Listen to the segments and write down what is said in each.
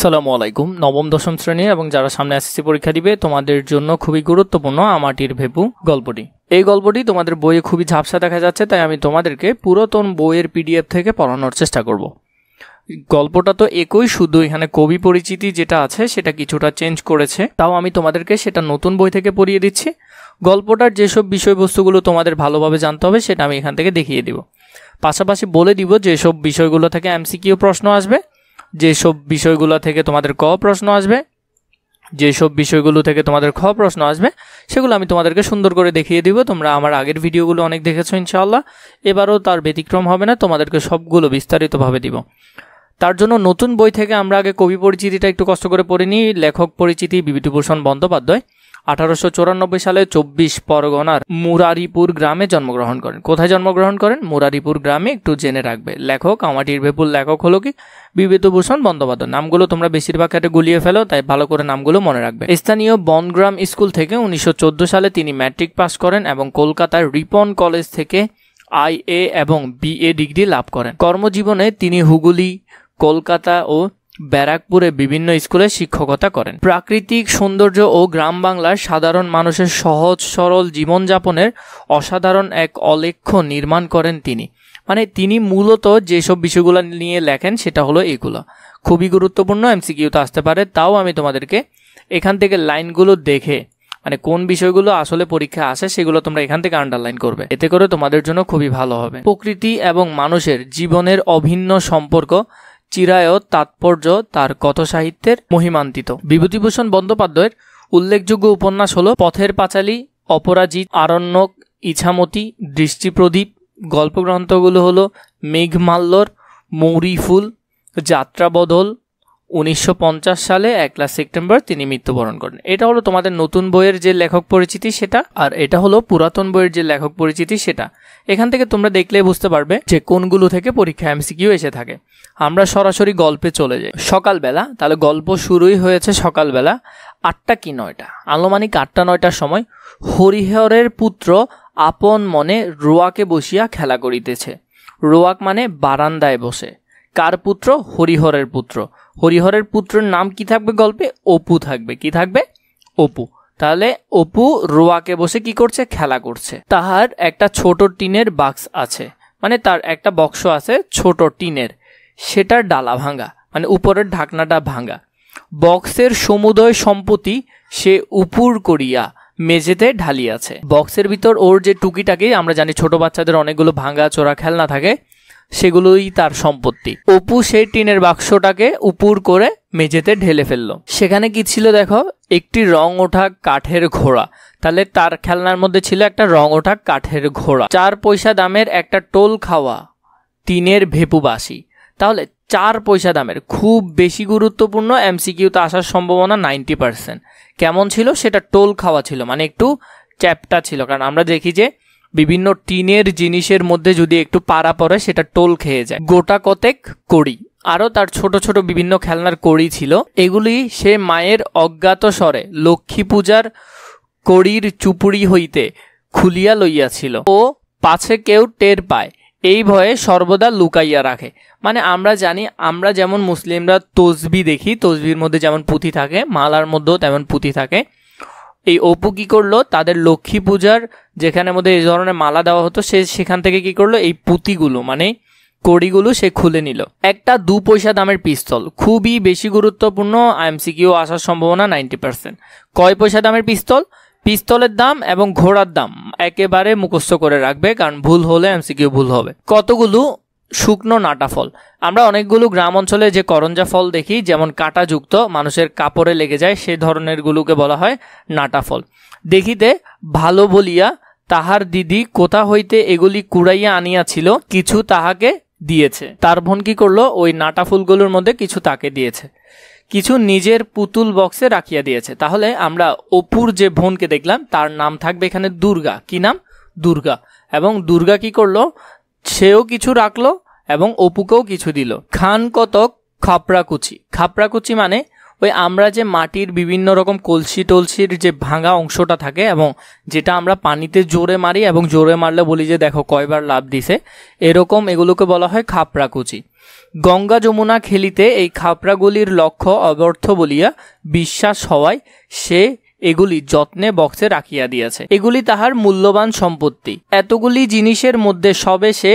আসসালামু আলাইকুম। নবম দশম শ্রেণী এবং যারা সামনে এসএসসি পরীক্ষা দিবে তোমাদের জন্য খুবই গুরুত্বপূর্ণ আমাটির ভেপু গল্পটি। এই গল্পটি তোমাদের বইয়ে খুবই ঝাপসা দেখা যাচ্ছে, তাই আমি তোমাদেরকে পুরাতন বইয়ের পিডিএফ থেকে পড়ানোর চেষ্টা করব। গল্পটা তো একই, শুধু এখানে কবি পরিচিতি যেটা আছে সেটা কিছুটা চেঞ্জ করেছে, তাও আমি তোমাদেরকে সেটা নতুন বই থেকে পড়িয়ে দিচ্ছি। গল্পটার যেসব বিষয়বস্তুগুলো তোমাদের ভালোভাবে জানতে হবে সেটা আমি এখান থেকে দেখিয়ে দিব। পাশাপাশি বলে দিব যেসব বিষয়গুলো থেকে এমসিকিউ প্রশ্ন আসবে, যেসব বিষয়গুলো থেকে তোমাদের ক প্রশ্ন আসবে, যেসব বিষয়গুলো থেকে তোমাদের খ প্রশ্ন আসবে, সেগুলো আমি তোমাদেরকে সুন্দর করে দেখিয়ে দিব। তোমরা আমার আগের ভিডিওগুলো অনেক দেখেছো ইনশাআল্লাহ, এবারও তার ব্যতিক্রম হবে না, তোমাদেরকে সবগুলো বিস্তারিতভাবে দিব। তার জন্য নতুন বই থেকে আমরা আগে কবি পরিচিতিটা একটু কষ্ট করে পড়ে নিই। লেখক পরিচিতি বিভূতিভূষণ বন্দ্যোপাধ্যায় 1894 সালে 24 পরগনার মুরারিপুর গ্রামে জন্মগ্রহণ করেন। কোথায় জন্মগ্রহণ করেন? মুরারিপুর গ্রামে, একটু জেনে রাখবে। লেখক আমাটির ভেপুর লেখক হলো কি বিভূতিভূষণ বন্দ্যোপাধ্যায়। নামগুলো তোমরা বেশিরভাগ ক্ষেত্রে গুলিয়ে ফেলো, তাই ভালো করে নামগুলো মনে রাখবে। স্থানীয় বনগ্রাম স্কুল থেকে 1914 সালে তিনি ম্যাট্রিক পাস করেন এবং কলকাতার রিপন কলেজ থেকে IA এবং BA ডিগ্রি লাভ করেন। কর্মজীবনে তিনি হুগলি, কলকাতা ও ব্যারাকপুরে বিভিন্ন স্কুলে শিক্ষকতা করেন। প্রাকৃতিক সৌন্দর্য ও গ্রাম বাংলার সাধারণ মানুষের সহজ সরল জীবনযাপনের অসাধারণ এক অলেখ্য নির্মাণ করেন তিনি। মানে তিনি মূলত যেসব বিষয়গুলো নিয়ে লেখেন সেটা হলো এগুলো। খুবই গুরুত্বপূর্ণ, এমসিকিউতে আসতে পারে। তাও আমি তোমাদেরকে এখান থেকে লাইনগুলো দেখে, মানে কোন বিষয়গুলো আসলে পরীক্ষা আসে সেগুলো তোমরা এখান থেকে আন্ডারলাইন করবে, এতে করে তোমাদের জন্য খুবই ভালো হবে। প্রকৃতি এবং মানুষের জীবনের অভিন্ন সম্পর্ক চিরায়ত তাৎপর্য তার কথা সাহিত্যের মহিমান্বিত। বিভূতিভূষণ বন্দ্যোপাধ্যায়ের উল্লেখযোগ্য উপন্যাস হলো পথের পাঁচালী, অপরাজিত, আরণ্যক, ইছামতি, দৃষ্টিপ্রদীপ। গল্পগ্রন্থগুলো হলো মেঘমাল্যর, মৌরিফুল, যাত্রাবদল। 1950 সালে 1 সেপ্টেম্বর তিনি মৃত্যুবরণ করেন। এটা হলো তোমাদের নতুন বইয়ের যে লেখক পরিচিতি সেটা, আর এটা হলো পুরাতন বইয়ের যে লেখক পরিচিতি সেটা। এখান থেকে তোমরা দেখলে বুঝতে পারবে যে কোনগুলো থেকে পরীক্ষা এমসিকিউ এসে থাকে। আমরা সরাসরি গল্পে চলে যাই। সকালবেলা, তাহলে গল্প শুরুই হয়েছে সকালবেলা 8টা কি 9টা, আনুমানিক 8টা-9টার সময় হরিহরের পুত্র আপন মনে রোয়াকে বসিয়া খেলা করিতেছে। রোয়াক মানে বারান্দায় বসে। কার পুত্র? হরিহরের পুত্র। হরিহরের পুত্রের নাম কি থাকবে গল্পে? অপু থাকবে। কি থাকবে? অপু। তাহলে অপু রোয়াকে বসে কি করছে? খেলা করছে। তাহার একটা ছোট টিনের বাক্স আছে, মানে তার একটা বক্স আছে ছোট টিনের, সেটার ডালা ভাঙা, মানে উপরের ঢাকনাটা ভাঙা। বক্সের সমুদয় সম্পত্তি সে উপুর করিয়া মেঝেতে ঢালিয়াছে। বক্সের ভিতর ওর যে টুকিটাকি, আমরা জানি ছোট বাচ্চাদের অনেকগুলো ভাঙা চোরা খেলনা থাকে, সেগুলোই তার সম্পত্তি। অপু সেই টিনের বাক্সটাকে উপুর করে মেঝেতে ঢেলে ফেললো। সেখানে কি ছিল দেখো? একটি রং ওঠা কাঠের ঘোড়া। তাহলে তার খেলনার মধ্যে ছিল একটা রং ওঠা কাঠের ঘোড়া। 4 পয়সা দামের একটা টোল খাওয়া টিনের ভেপু বাসি। তাহলে 4 পয়সা দামের, খুব বেশি গুরুত্বপূর্ণ, এমসিকিউতে আসার সম্ভাবনা 90%। কেমন ছিল? সেটা টোল খাওয়া ছিল, মানে একটু চ্যাপটা ছিল। কারণ আমরা দেখি যে বিভিন্ন টিনের জিনিসের মধ্যে যদি একটু পাড়া পড়ে সেটা টোল খেয়ে যায়। গোটা কতেক কড়ি, আরও তার ছোট ছোট বিভিন্ন খেলনার কড়ি ছিল। এগুলি সে মায়ের অজ্ঞাত স্বরে লক্ষ্মী পূজার কড়ির চুপুড়ি হইতে খুলিয়া লইয়াছিল ও পাছে কেউ টের পায় এই ভয়ে সর্বদা লুকাইয়া রাখে। মানে আমরা জানি, আমরা যেমন মুসলিমরা তসবি দেখি, তসবির মধ্যে যেমন পুঁথি থাকে, মালার মধ্যেও তেমন পুঁথি থাকে। এই অপু কি করলো? তাদের লক্ষ্মী পূজার যেখানে মধ্যে এই ধরনের মালা দেওয়া হতো, সে সেখান থেকে কি করলো? এই পুঁতিগুলো মানে কড়িগুলো সে খুলে নিল। একটা 2 পয়সা দামের পিস্তল, খুবই বেশি গুরুত্বপূর্ণ, এমসিকিউ আসার সম্ভাবনা 90%। কয় পয়সা দামের পিস্তল? পিস্তলের দাম এবং ঘোড়ার দাম একেবারে মুখস্থ করে রাখবে, কারণ ভুল হলে এমসিকিউ ভুল হবে। কতগুলো শুকনো নাটা ফল। আমরা অনেকগুলো গ্রাম অঞ্চলে যে করঞ্জা ফল দেখি, যেমন কাঁটাযুক্ত, মানুষের কাপড়ে লেগে যায়, সেই ধরনের গুলোকে বলা হয় নাটা ফল। দেখিতে ভালো বলিয়া তাহার দিদি কোথা হইতে এগুলি কুড়াইয়া আনিয়াছিল, কিছু তাহাকে দিয়েছে। তার বোন কি করলো? ওই নাটা ফুলগুলোর মধ্যে কিছু তাকে দিয়েছে, কিছু নিজের পুতুল বক্সে রাখিয়া দিয়েছে। তাহলে আমরা অপুর যে বোনকে দেখলাম তার নাম থাকবে এখানে দুর্গা। কি নাম? দুর্গা। এবং দুর্গা কি করলো? সেও কিছু রাখলো এবং অপুকেও কিছু দিল। খান কতক খাপড়াকুচি। খাপড়াকুচি মানে ওই আমরা যে মাটির বিভিন্ন রকম কলসি টলসির যে ভাঙা অংশটা থাকে এবং যেটা আমরা পানিতে জোরে মারি এবং জোরে মারলে বলি যে দেখো কয়বার লাফ দিছে, এরকম এগুলোকে বলা হয় খাপড়াকুচি। গঙ্গা যমুনা খেলিতে এই খাপড়াগুলির লক্ষ্য অব্যর্থ বলিয়া বিশ্বাস হওয়ায় সে এগুলি যত্নে বক্সে রাখিয়া দিয়াছে। এগুলি তাহার মূল্যবান সম্পত্তি। এতগুলি জিনিসের মধ্যে সবে সে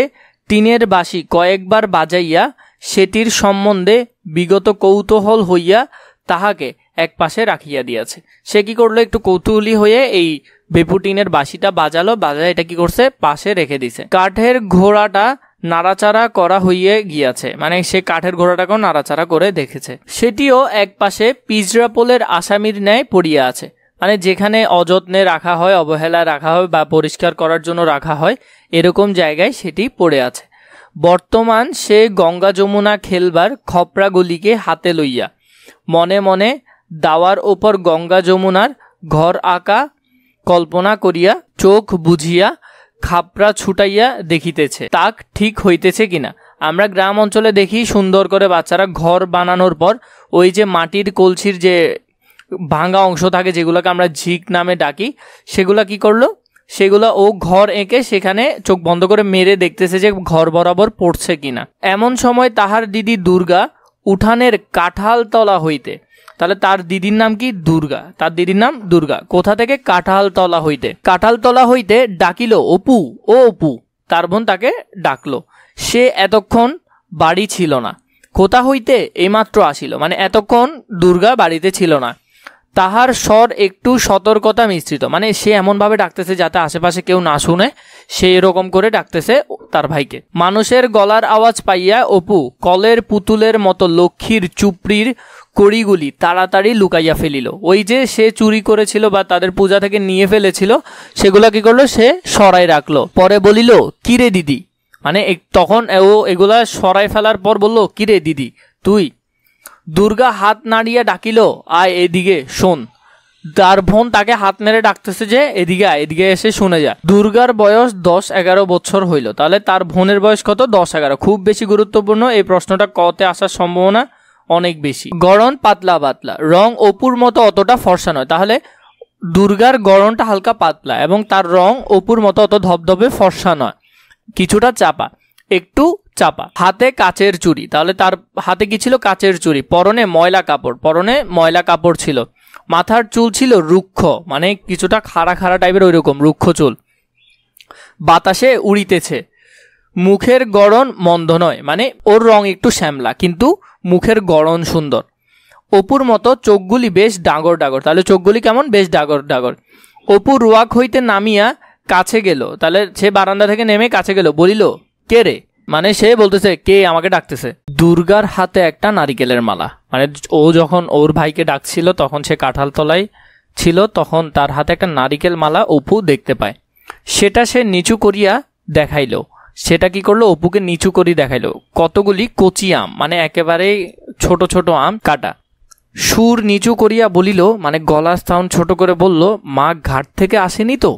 টিনের বাঁশি কয়েকবার বাজাইয়া সেটির সম্বন্ধে বিগত কৌতূহল হইয়া তাহাকে এক পাশে রাখিয়া দিয়াছে। সে কি করলো, একটু কৌতূহলী হয়ে এই বেপুটিনের বাঁশিটা বাজালো, বাজায় এটা কি করছে, পাশে রেখে দিছে। কাঠের ঘোড়াটা নাড়াচাড়া করা হইয়া গিয়াছে, মানে সে কাঠের ঘোড়াটাকেও নাড়াচাড়া করে দেখেছে। সেটিও এক পাশে পিজরাপোলের আসামির ন্যায় পড়িয়া আছে, মানে যেখানে অযত্নে রাখা হয়, অবহেলায় রাখা হয় বা পরিষ্কার করার জন্য রাখা হয়, এরকম জায়গায় সেটি পড়ে আছে। বর্তমান সে গঙ্গা যমুনা খেলবার খপড়াগুলিকে হাতে লইয়া মনে মনে দাওয়ার ওপর গঙ্গা যমুনার ঘর আঁকা কল্পনা করিয়া চোখ বুঝিয়া খাপড়া ছুটাইয়া দেখিতেছে তাক ঠিক হইতেছে কিনা। আমরা গ্রাম অঞ্চলে দেখি সুন্দর করে বাচ্চারা ঘর বানানোর পর ওই যে মাটির কলসির যে ভাঙা অংশ থাকে যেগুলোকে আমরা ঝিক নামে ডাকি, সেগুলা কি করলো, সেগুলো ও ঘর এঁকে সেখানে চোখ বন্ধ করে মেরে দেখতেছে যে ঘর বরাবর পড়ছে কিনা। এমন সময় তাহার দিদি দুর্গা উঠানের কাঁঠাল তলা হইতে, তাহলে তার দিদির নাম কি, দুর্গা, তার দিদির নাম দুর্গা, কোথা থেকে, কাঁঠাল তলা হইতে, কাঁঠাল তলা হইতে ডাকিল অপু, ও অপু। তার বোন তাকে ডাকলো। সে এতক্ষণ বাড়ি ছিল না, কোথা হইতে, এইমাত্র আসিল, মানে এতক্ষণ দুর্গা বাড়িতে ছিল না। তাহার স্বর একটু সতর্কতা মিশ্রিত, মানে সে এমনভাবে ডাকতেছে যাতে আশেপাশে কেউ না শুনে, সে এরকম করে ডাকতেছে তার ভাইকে। মানুষের গলার আওয়াজ পাইয়া অপু কলের পুতুলের মতো লক্ষ্মীর চুপড়ির কড়িগুলি তাড়াতাড়ি লুকাইয়া ফেলিল। ওই যে সে চুরি করেছিল বা তাদের পূজা থেকে নিয়ে ফেলেছিল, সেগুলা কি করলো, সে সরাই রাখলো। পরে বলিল, কিরে দিদি, মানে তখন ও এগুলা সরাই ফেলার পর বলল, কিরে দিদি তুই। দুর্গা হাত নাড়িয়া ডাকিল, আয় এদিকে শোন। তার বোন তাকে হাত মেরে ডাকতেছে যে এদিকে আয়, এদিকে এসে শুনে যা। দুর্গার বয়স 10-11 বছর হইল, তাহলে তার বোনের বয়স কত, 10-11। খুব বেশি গুরুত্বপূর্ণ এই প্রশ্নটা, কতে আসার সম্ভাবনা অনেক বেশি। গড়ন পাতলা পাতলা, রং অপুর মতো অতটা ফর্সা নয়, তাহলে দুর্গার গড়নটা হালকা পাতলা এবং তার রং অপুর মতো অত ধবধবে ফর্সা নয়, কিছুটা চাপা, একটু চাপা। হাতে কাচের চুড়ি, তাহলে তার হাতে কি ছিল, কাচের চুড়ি। পরনে ময়লা কাপড়, পরনে ময়লা কাপড় ছিল। মাথার চুল ছিল রুক্ষ, মানে কিছুটা খাড়া খাড়া টাইপের, ওইরকম রুক্ষ চুল, বাতাসে উড়িতেছে। মুখের গড়ন মন্দ নয়, মানে ওর রং একটু শ্যামলা কিন্তু মুখের গড়ন সুন্দর। অপুর মতো চোখগুলি বেশ ডাগর ডাগর, তাহলে চোখগুলি কেমন, বেশ ডাগর ডাগর। অপু রুয়াক হইতে নামিয়া কাছে গেল, তাহলে সে বারান্দা থেকে নেমে কাছে গেল, বলিল, কে রে, মানে সে বলতেছে কে আমাকে ডাকতেছে। দুর্গার হাতে একটা নারিকেলের মালা, মানে ও যখন ওর ভাইকে ডাকছিল তখন সে কাঁঠাল তলায় ছিল, তখন তার হাতে একটা নারিকেল মালা অপু দেখতে পায়। সেটা সে নিচু করিয়া দেখাইল। সেটা কি করলো, অপুকে নিচু করি দেখাইলো। কতগুলি কচি আম, মানে একেবারে ছোট ছোট আম কাটা। সুর নিচু করিয়া বলিল, মানে গলার সাউন্ড ছোট করে বলল, মা ঘাট থেকে আসেনি তো।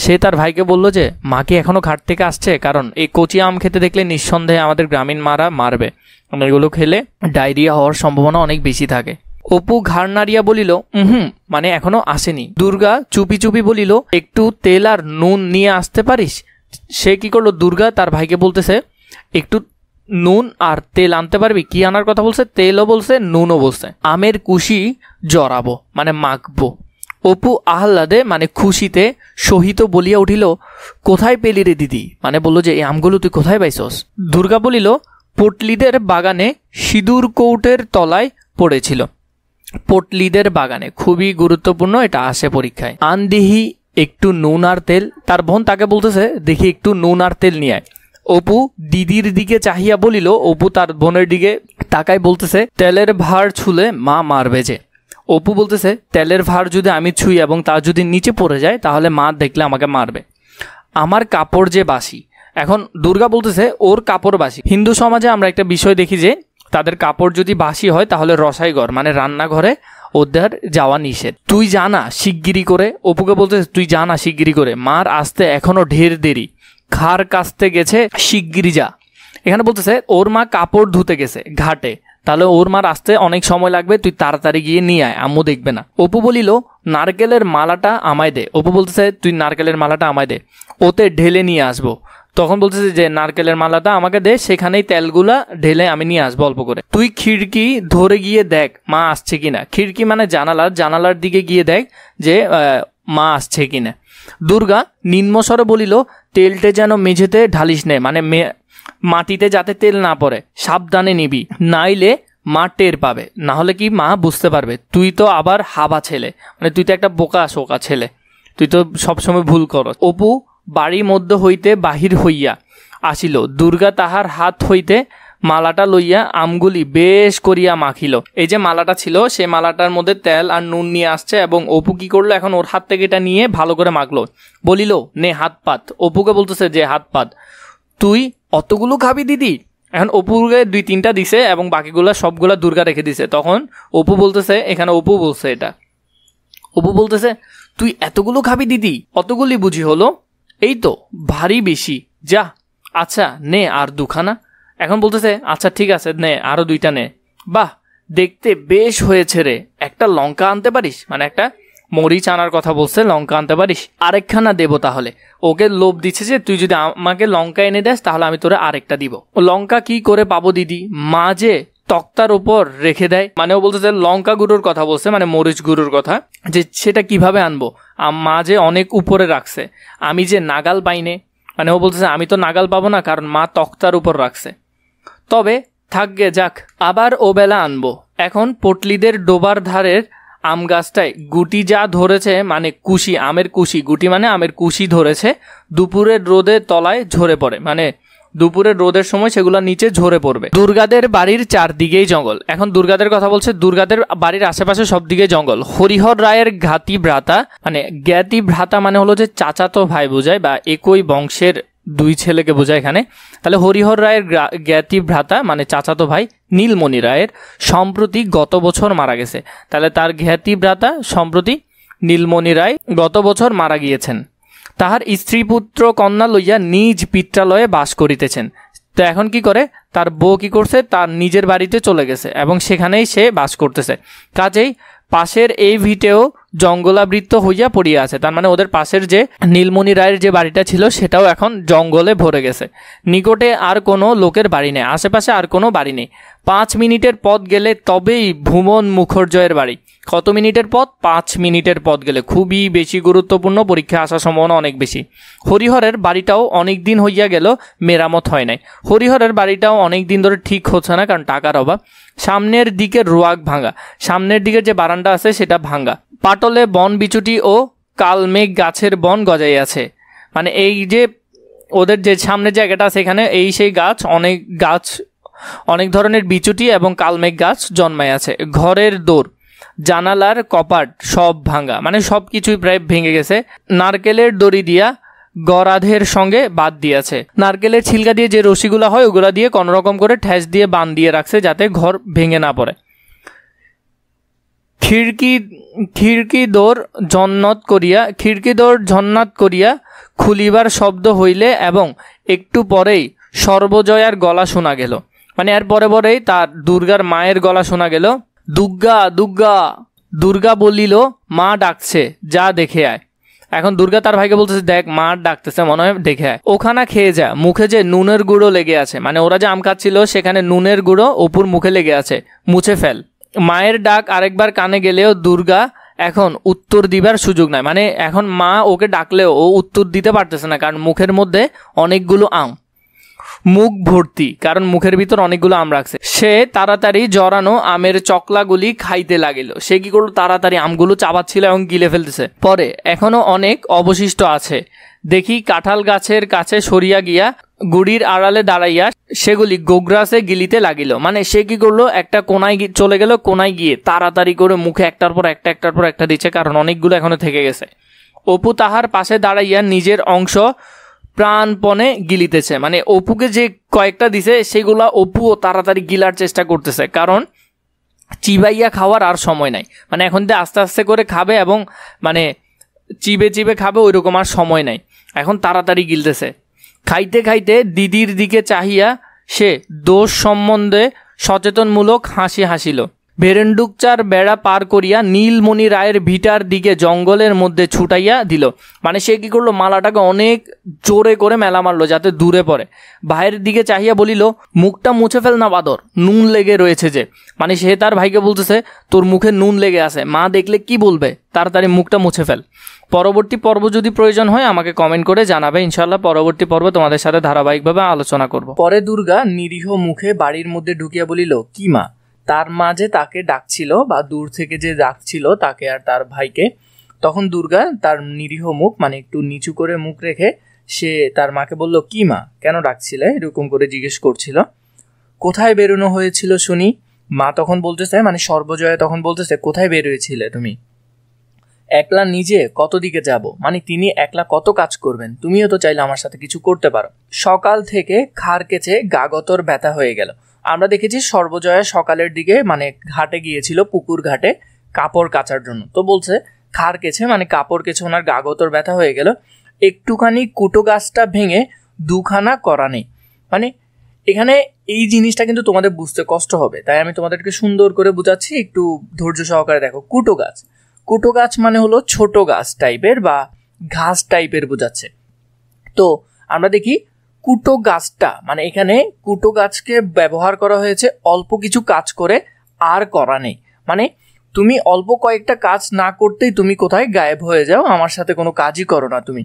সে তার ভাইকে বলল যে মা কি এখনো ঘাট থেকে আসছে, কারণ এই কচি আম খেতে দেখলে নিঃসন্দেহে আমাদের গ্রামীণ মারা মারবে, এগুলো খেলে ডায়রিয়া হওয়ার সম্ভাবনা অনেক বেশি থাকে। অপু ঘাড় নাড়িয়া বলিল, মানে এখনো আসেনি। দুর্গা চুপি চুপি বলিল, একটু তেল আর নুন নিয়ে আসতে পারিস। সে কি করলো, দুর্গা তার ভাইকে বলতেছে একটু নুন আর তেল আনতে পারবি। কি আনার কথা বলছে, তেলও বলছে নুনও বলছে। আমের কুশি জড়াবো, মানে মাখবো। অপু আহ্লাদে, মানে খুশিতে সহিত বলিয়া উঠিল, কোথায় পেলি রে দিদি, মানে বললো যে এই আমগুলো তুই কোথায় পাইছস। দুর্গা বলিল, পটলিদের বাগানে সিঁদুর কৌটের তলায় পড়েছিল। পটলিদের বাগানে, খুবই গুরুত্বপূর্ণ, এটা আসে পরীক্ষায়। আনদিহি একটু নুন আর তেল। তার বোন তাকে বলতেছে দেখি একটু নুন আর তেল নিয়ে আয়। অপু দিদির দিকে চাহিয়া বলিল, অপু তার বোনের দিকে তাকায় বলতেছে, তেলের ভার ছুলে মা মারবে যে। অপু বলতেছে, তেলের ভার যদি আমি ছুঁই এবং তা যদি নিচে পড়ে যায় তাহলে মা দেখলে আমাকে মারবে। আমার কাপড় যে বাসি। এখন দুর্গা বলতেছে ওর কাপড় বাসি। হিন্দু সমাজে আমরা একটা বিষয় দেখি যে তাদের কাপড় যদি বাসি হয় তাহলে রসাইঘর, মানে রান্নাঘরে ওদের যাওয়া নিষেধ। তুই জানা শিগগিরি করে। অপুকে বলতেছে তুই জানা শিগগিরি করে, মার আসতে এখনো ঢের দেরি, খার কাচতে গেছে, শিগগিরি যা। এখানে বলতেছে ওর মা কাপড় ধুতে গেছে ঘাটে, তাহলে ওর মার আসতে অনেক সময় লাগবে, তুই তাড়াতাড়ি গিয়ে নিয়ে আয়, আম্মু দেখবে না। অপু বলিল নারকেলের মালাটা আমায় দে। অপু বলতেছে তুই নারকেলের মালাটা আমায় দে, ওতে ঢেলে নিয়ে আসবো। তখন বলতেছে যে নারকেলের মালাটা আমাকে দে, সেখানেই তেলগুলা ঢেলে আমি নিয়ে আসবো অল্প করে। তুই খিড়কি ধরে গিয়ে দেখ মা আসছে কিনা। খিড়কি মানে জানালার দিকে গিয়ে দেখ যে মা আসছে কিনা। দুর্গা নিম্নস্বরে বলিল তেলটে যেন মেঝেতে ঢালিস নে, মানে মাটিতে যাতে তেল না পড়ে, সাবধানে নিবি, নাইলে মা টের পাবে, না হলে কি মা বুঝতে পারবে। তুই তো আবার হাবা ছেলে, মানে তুই তো একটা বোকা শোকা ছেলে, তুই তো সবসময় ভুল করস। অপু বাড়ির মধ্যে হইতে বাহির হইয়া আসিল। দুর্গা তাহার হাত হইতে মালাটা লইয়া আমগুলি বেশ করিয়া মাখিল। এই যে মালাটা ছিল সে মালাটার মধ্যে তেল আর নুন নিয়ে আসছে, এবং অপু কি করলো এখন ওর হাত থেকে এটা নিয়ে ভালো করে মাখলো। বলিল নে হাত পাত। অপুকে বলতেছে যে হাত পাত। তুই অতগুলো খাবি দিদি? এখন অপুকে 2-3টা দিছে এবং বাকিগুলা সবগুলা দুর্গা রেখে দিছে। তখন অপু বলতেছে, এখানে অপু বলছে এটা, অপু বলতেছে তুই এতগুলো খাবি দিদি? অতগুলি বুঝি হলো? এই তো ভারী বেশি, যা আচ্ছা নে আর 2খানা। এখন বলতেছে আচ্ছা ঠিক আছে নে আরো 2টা নে। বাহ দেখতে বেশ হয়েছে রে, একটা লঙ্কা আনতে পারিস? মানে একটা মরিচ আনার কথা বলছে, লঙ্কা আনতে পারিস? আরেকখানা দেবো তাহলে। ওকে লোভ দিচ্ছে যে তুই যদি আমাকে লঙ্কা এনে দেস তাহলে আমি তোরে আরেকটা দিব। লঙ্কা কি করে পাবো দিদি? মা যে তক্তার উপর রেখে দেয়। মানে ও বলতেছে লঙ্কা গুঁড়োর কথা বলছে, মানে মরিচ গুঁড়োর কথা, যে সেটা কিভাবে আনবো, মা যে অনেক উপরে রাখছে, আমি যে নাগাল পাইনে। মানে ও বলতেছে আমি তো নাগাল পাবো না, কারণ মা তক্তার উপর রাখছে। তবে থাকগে যাক, আবার ও বেলা আনবো। এখন পটলিদের ডোবার ধারের আম গাছটায় গুটি যা ধরেছে, মানে কুশি, আমের কুশি, গুটি মানে আমের কুশি ধরেছে, দুপুরের রোদে তলায় ঝরে পড়ে, মানে দুপুরের রোদের সময় সেগুলো নিচে ঝরে পড়বে। দুর্গাদের বাড়ির চারদিকেই জঙ্গল। এখন দুর্গাদের কথা বলছে, দুর্গাদের বাড়ির আশেপাশে সব দিকে জঙ্গল। হরিহর রায়ের জ্ঞাতি ভ্রাতা, মানে জ্ঞাতি ভ্রাতা মানে হলো যে চাচাতো ভাই বোঝায়, বা একই বংশের 2 ছেলেকে বোঝায় এখানে। তাহলে হরিহর রায়ের জ্ঞাতি ভ্রাতা মানে চাচাতো ভাই নীলমণি রায়ের সম্প্রতি গত বছর মারা গেছে। তাহলে তার জ্ঞাতি ভ্রাতা সম্প্রতি নীলমণি রায় গত বছর মারা গিয়েছেন। তাহার স্ত্রী পুত্র কন্যা লইয়া নিজ পিত্রালয়ে বাস করিতেছেন। তো এখন কি করে, তার বউ কি করছে, তার নিজের বাড়িতে চলে গেছে এবং সেখানেই সে বাস করতেছে। কাজেই পাশের এই ভিটেও জঙ্গলাবৃত্ত হইয়া পড়িয়া আছে। তার মানে ওদের পাশের যে নীলমণি রায়ের যে বাড়িটা ছিল সেটাও এখন জঙ্গলে ভরে গেছে। নিকটে আর কোনো লোকের বাড়ি নেই, আশেপাশে আর কোনো বাড়ি নেই। 5 মিনিটের পথ গেলে তবেই ভুবন মুখর্জয়ের বাড়ি। কত মিনিটের পথ? 5 মিনিটের পথ গেলে। খুবই বেশি গুরুত্বপূর্ণ, পরীক্ষা আসার সম্ভাবনা অনেক বেশি। হরিহরের বাড়িটাও অনেক দিন হইয়া গেল মেরামত হয় নাই। হরিহরের বাড়িটাও অনেক দিন ধরে ঠিক হচ্ছে না, কারণ টাকার অভাব। সামনের দিকের রোয়াক ভাঙা, সামনের দিকের যে বারান্দা আছে সেটা ভাঙা। পাটলে বন বিচুটি ও কালমেঘ গাছের বন গজাইয়াছে। মানে এই যে ওদের যে সামনের জায়গাটা আছে এখানে এই সেই গাছ অনেক ধরনের বিচুটি এবং কালমেঘ গাছ জন্মায় আছে। ঘরের দোর, জানালার কপাট সব ভাঙা, মানে সব কিছুই প্রায় ভেঙে গেছে। নারকেলের দড়ি দিয়া গরাধের সঙ্গে বাদ দিয়েছে। নারকেলের ছিলকা দিয়ে যে রশিগুলা হয় ওগুলা দিয়ে কোনোরকম করে ঠ্যাস দিয়ে বাঁধ দিয়ে রাখছে যাতে ঘর ভেঙে না পড়ে। খিড়কি দোর ঝন্নাত করিয়া খুলিবার শব্দ হইলে এবং একটু পরেই সর্বজয়ার গলা শোনা গেল। মানে এর পরেই তার দুর্গার মায়ের গলা শোনা গেল। দুর্গা দুর্গা। দুর্গা বলিল মা ডাকছে, যা দেখে আয়। এখন দুর্গা তার ভাইকে বলতেছে দেখ মা ডাকতেছে, মনে হয় দেখে আয়। ওখানা খেয়ে যা, মুখে যে নুনের গুঁড়ো লেগে আছে, মানে ওরা যে আম খাচ্ছিল সেখানে নুনের গুঁড়ো অপুর মুখে লেগে আছে, মুছে ফেল। মায়ের ডাক আরেকবার কানে গেলেও দুর্গা এখন উত্তর দিবার সুযোগ নাই। মানে এখন মা ওকে ডাকলেও ও উত্তর দিতে পারতেছে না, কারণ মুখের মধ্যে অনেকগুলো আম, মুখ ভর্তি, কারণ মুখের ভিতর অনেকগুলো আম রাখছে। সে তাড়াতাড়ি জড়ানো আমের চকলাগুলি খাইতে লাগিল। সে কি করলো, তাড়াতাড়ি আমগুলো চাবাচ্ছিল এবং গিলে ফেলতেছে। পরে এখনো অনেক অবশিষ্ট আছে দেখি কাঁঠাল গাছের কাছে সরিয়া গিয়া গুড়ির আড়ালে দাঁড়াইয়া সেগুলি গোগ্রাসে গিলিতে লাগিল। মানে সে কি করলো, একটা কোনায় চলে গেল, কোনায় গিয়ে তাড়াতাড়ি করে মুখে একটার পর একটা দিচ্ছে, কারণ অনেকগুলো এখনো থেকে গেছে। অপু তাহার পাশে দাঁড়াইয়া নিজের অংশ প্রাণপণে গিলিতেছে। মানে অপুকে যে কয়েকটা দিছে সেগুলা অপুও তাড়াতাড়ি গিলার চেষ্টা করতেছে, কারণ চিবাইয়া খাওয়ার আর সময় নাই। মানে এখন দিয়ে আস্তে আস্তে করে খাবে এবং মানে চিবে খাবে, ওই রকম আর সময় নাই, এখন তাড়াতাড়ি গিলতেছে। খাইতে খাইতে দিদির দিকে চাহিয়া সে দোষ সম্বন্ধে সচেতনমূলক হাসি হাসিল। ভেরেন্ডুকচার বেড়া পার করিয়া নীলমণি রায়ের ভিটার দিকে জঙ্গলের মধ্যে ছুটাইয়া দিল। মানে সে কি করলো, মালাটাকে অনেক জোরে করে মেলা মারলো যাতে দূরে পড়ে। ভাইয়ের দিকে চাহিয়া বলিল, মুখটা মুছে ফেল না বাদর, নুন লেগে রয়েছে যে। মানে সে তার ভাইকে বলতেছে, তোর মুখে নুন লেগে আছে, মা দেখলে কি বলবে, তাড়াতাড়ি মুখটা মুছে ফেল। পরবর্তী পর্ব যদি প্রয়োজন হয় আমাকে কমেন্ট করে জানাবে, ইনশাল্লাহ পরবর্তী পর্ব তোমাদের সাথে ধারাবাহিকভাবে আলোচনা করব। পরে দুর্গা নিরীহ মুখে বাড়ির মধ্যে ঢুকিয়া বলিল, কি মা? তার মা যে তাকে ডাকছিল বা দূর থেকে যে ডাকছিল তাকে আর তার ভাইকে, তখন দুর্গা তার নিরীহ মুখ মানে একটু নিচু করে মুখ রেখে সে তার মাকে বলল, কি মা, কেন ডাকছিলে? এরকম করে জিজ্ঞেস করছিল। কোথায় বেরোনো হয়েছিল শুনি? মা তখন বলতেছে, মানে সর্বজয়া তখন বলতেছে, কোথায় বের হয়েছিলে তুমি? একলা নিজে কত দিকে যাব? মানে তিনি একলা কত কাজ করবেন, তুমিও তো চাইলে আমার সাথে কিছু করতে পারো। সকাল থেকে খাড় কেচে গাগতর ব্যথা হয়ে গেল। আমরা দেখেছি সর্বজয়া সকালের দিকে মানে ঘাটে গিয়েছিল, পুকুর ঘাটে কাপড় কাচার জন্য। তো বলছে খাড় কেছে মানে কাপড় কেছে ওনার গাগতর ব্যথা হয়ে গেল। একটুখানি কুটো গাছটা ভেঙে দুখানা করা নেই। মানে এখানে এই জিনিসটা কিন্তু তোমাদের বুঝতে কষ্ট হবে, তাই আমি তোমাদেরকে সুন্দর করে বুঝাচ্ছি, একটু ধৈর্য সহকারে দেখো। কুটো গাছ, কুটো গাছ মানে হলো ছোট গাছ টাইপের বা ঘাস টাইপের বোঝাচ্ছে। তো আমরা দেখি কুটো গাছটা মানে এখানে কুটো গাছকে ব্যবহার করা হয়েছে অল্প কিছু কাজ করে আর করা নেই। মানে তুমি অল্প কয়েকটা কাজ না করতেই তুমি কোথায় গায়েব হয়ে যাও, আমার সাথে কোনো কাজই করো না তুমি,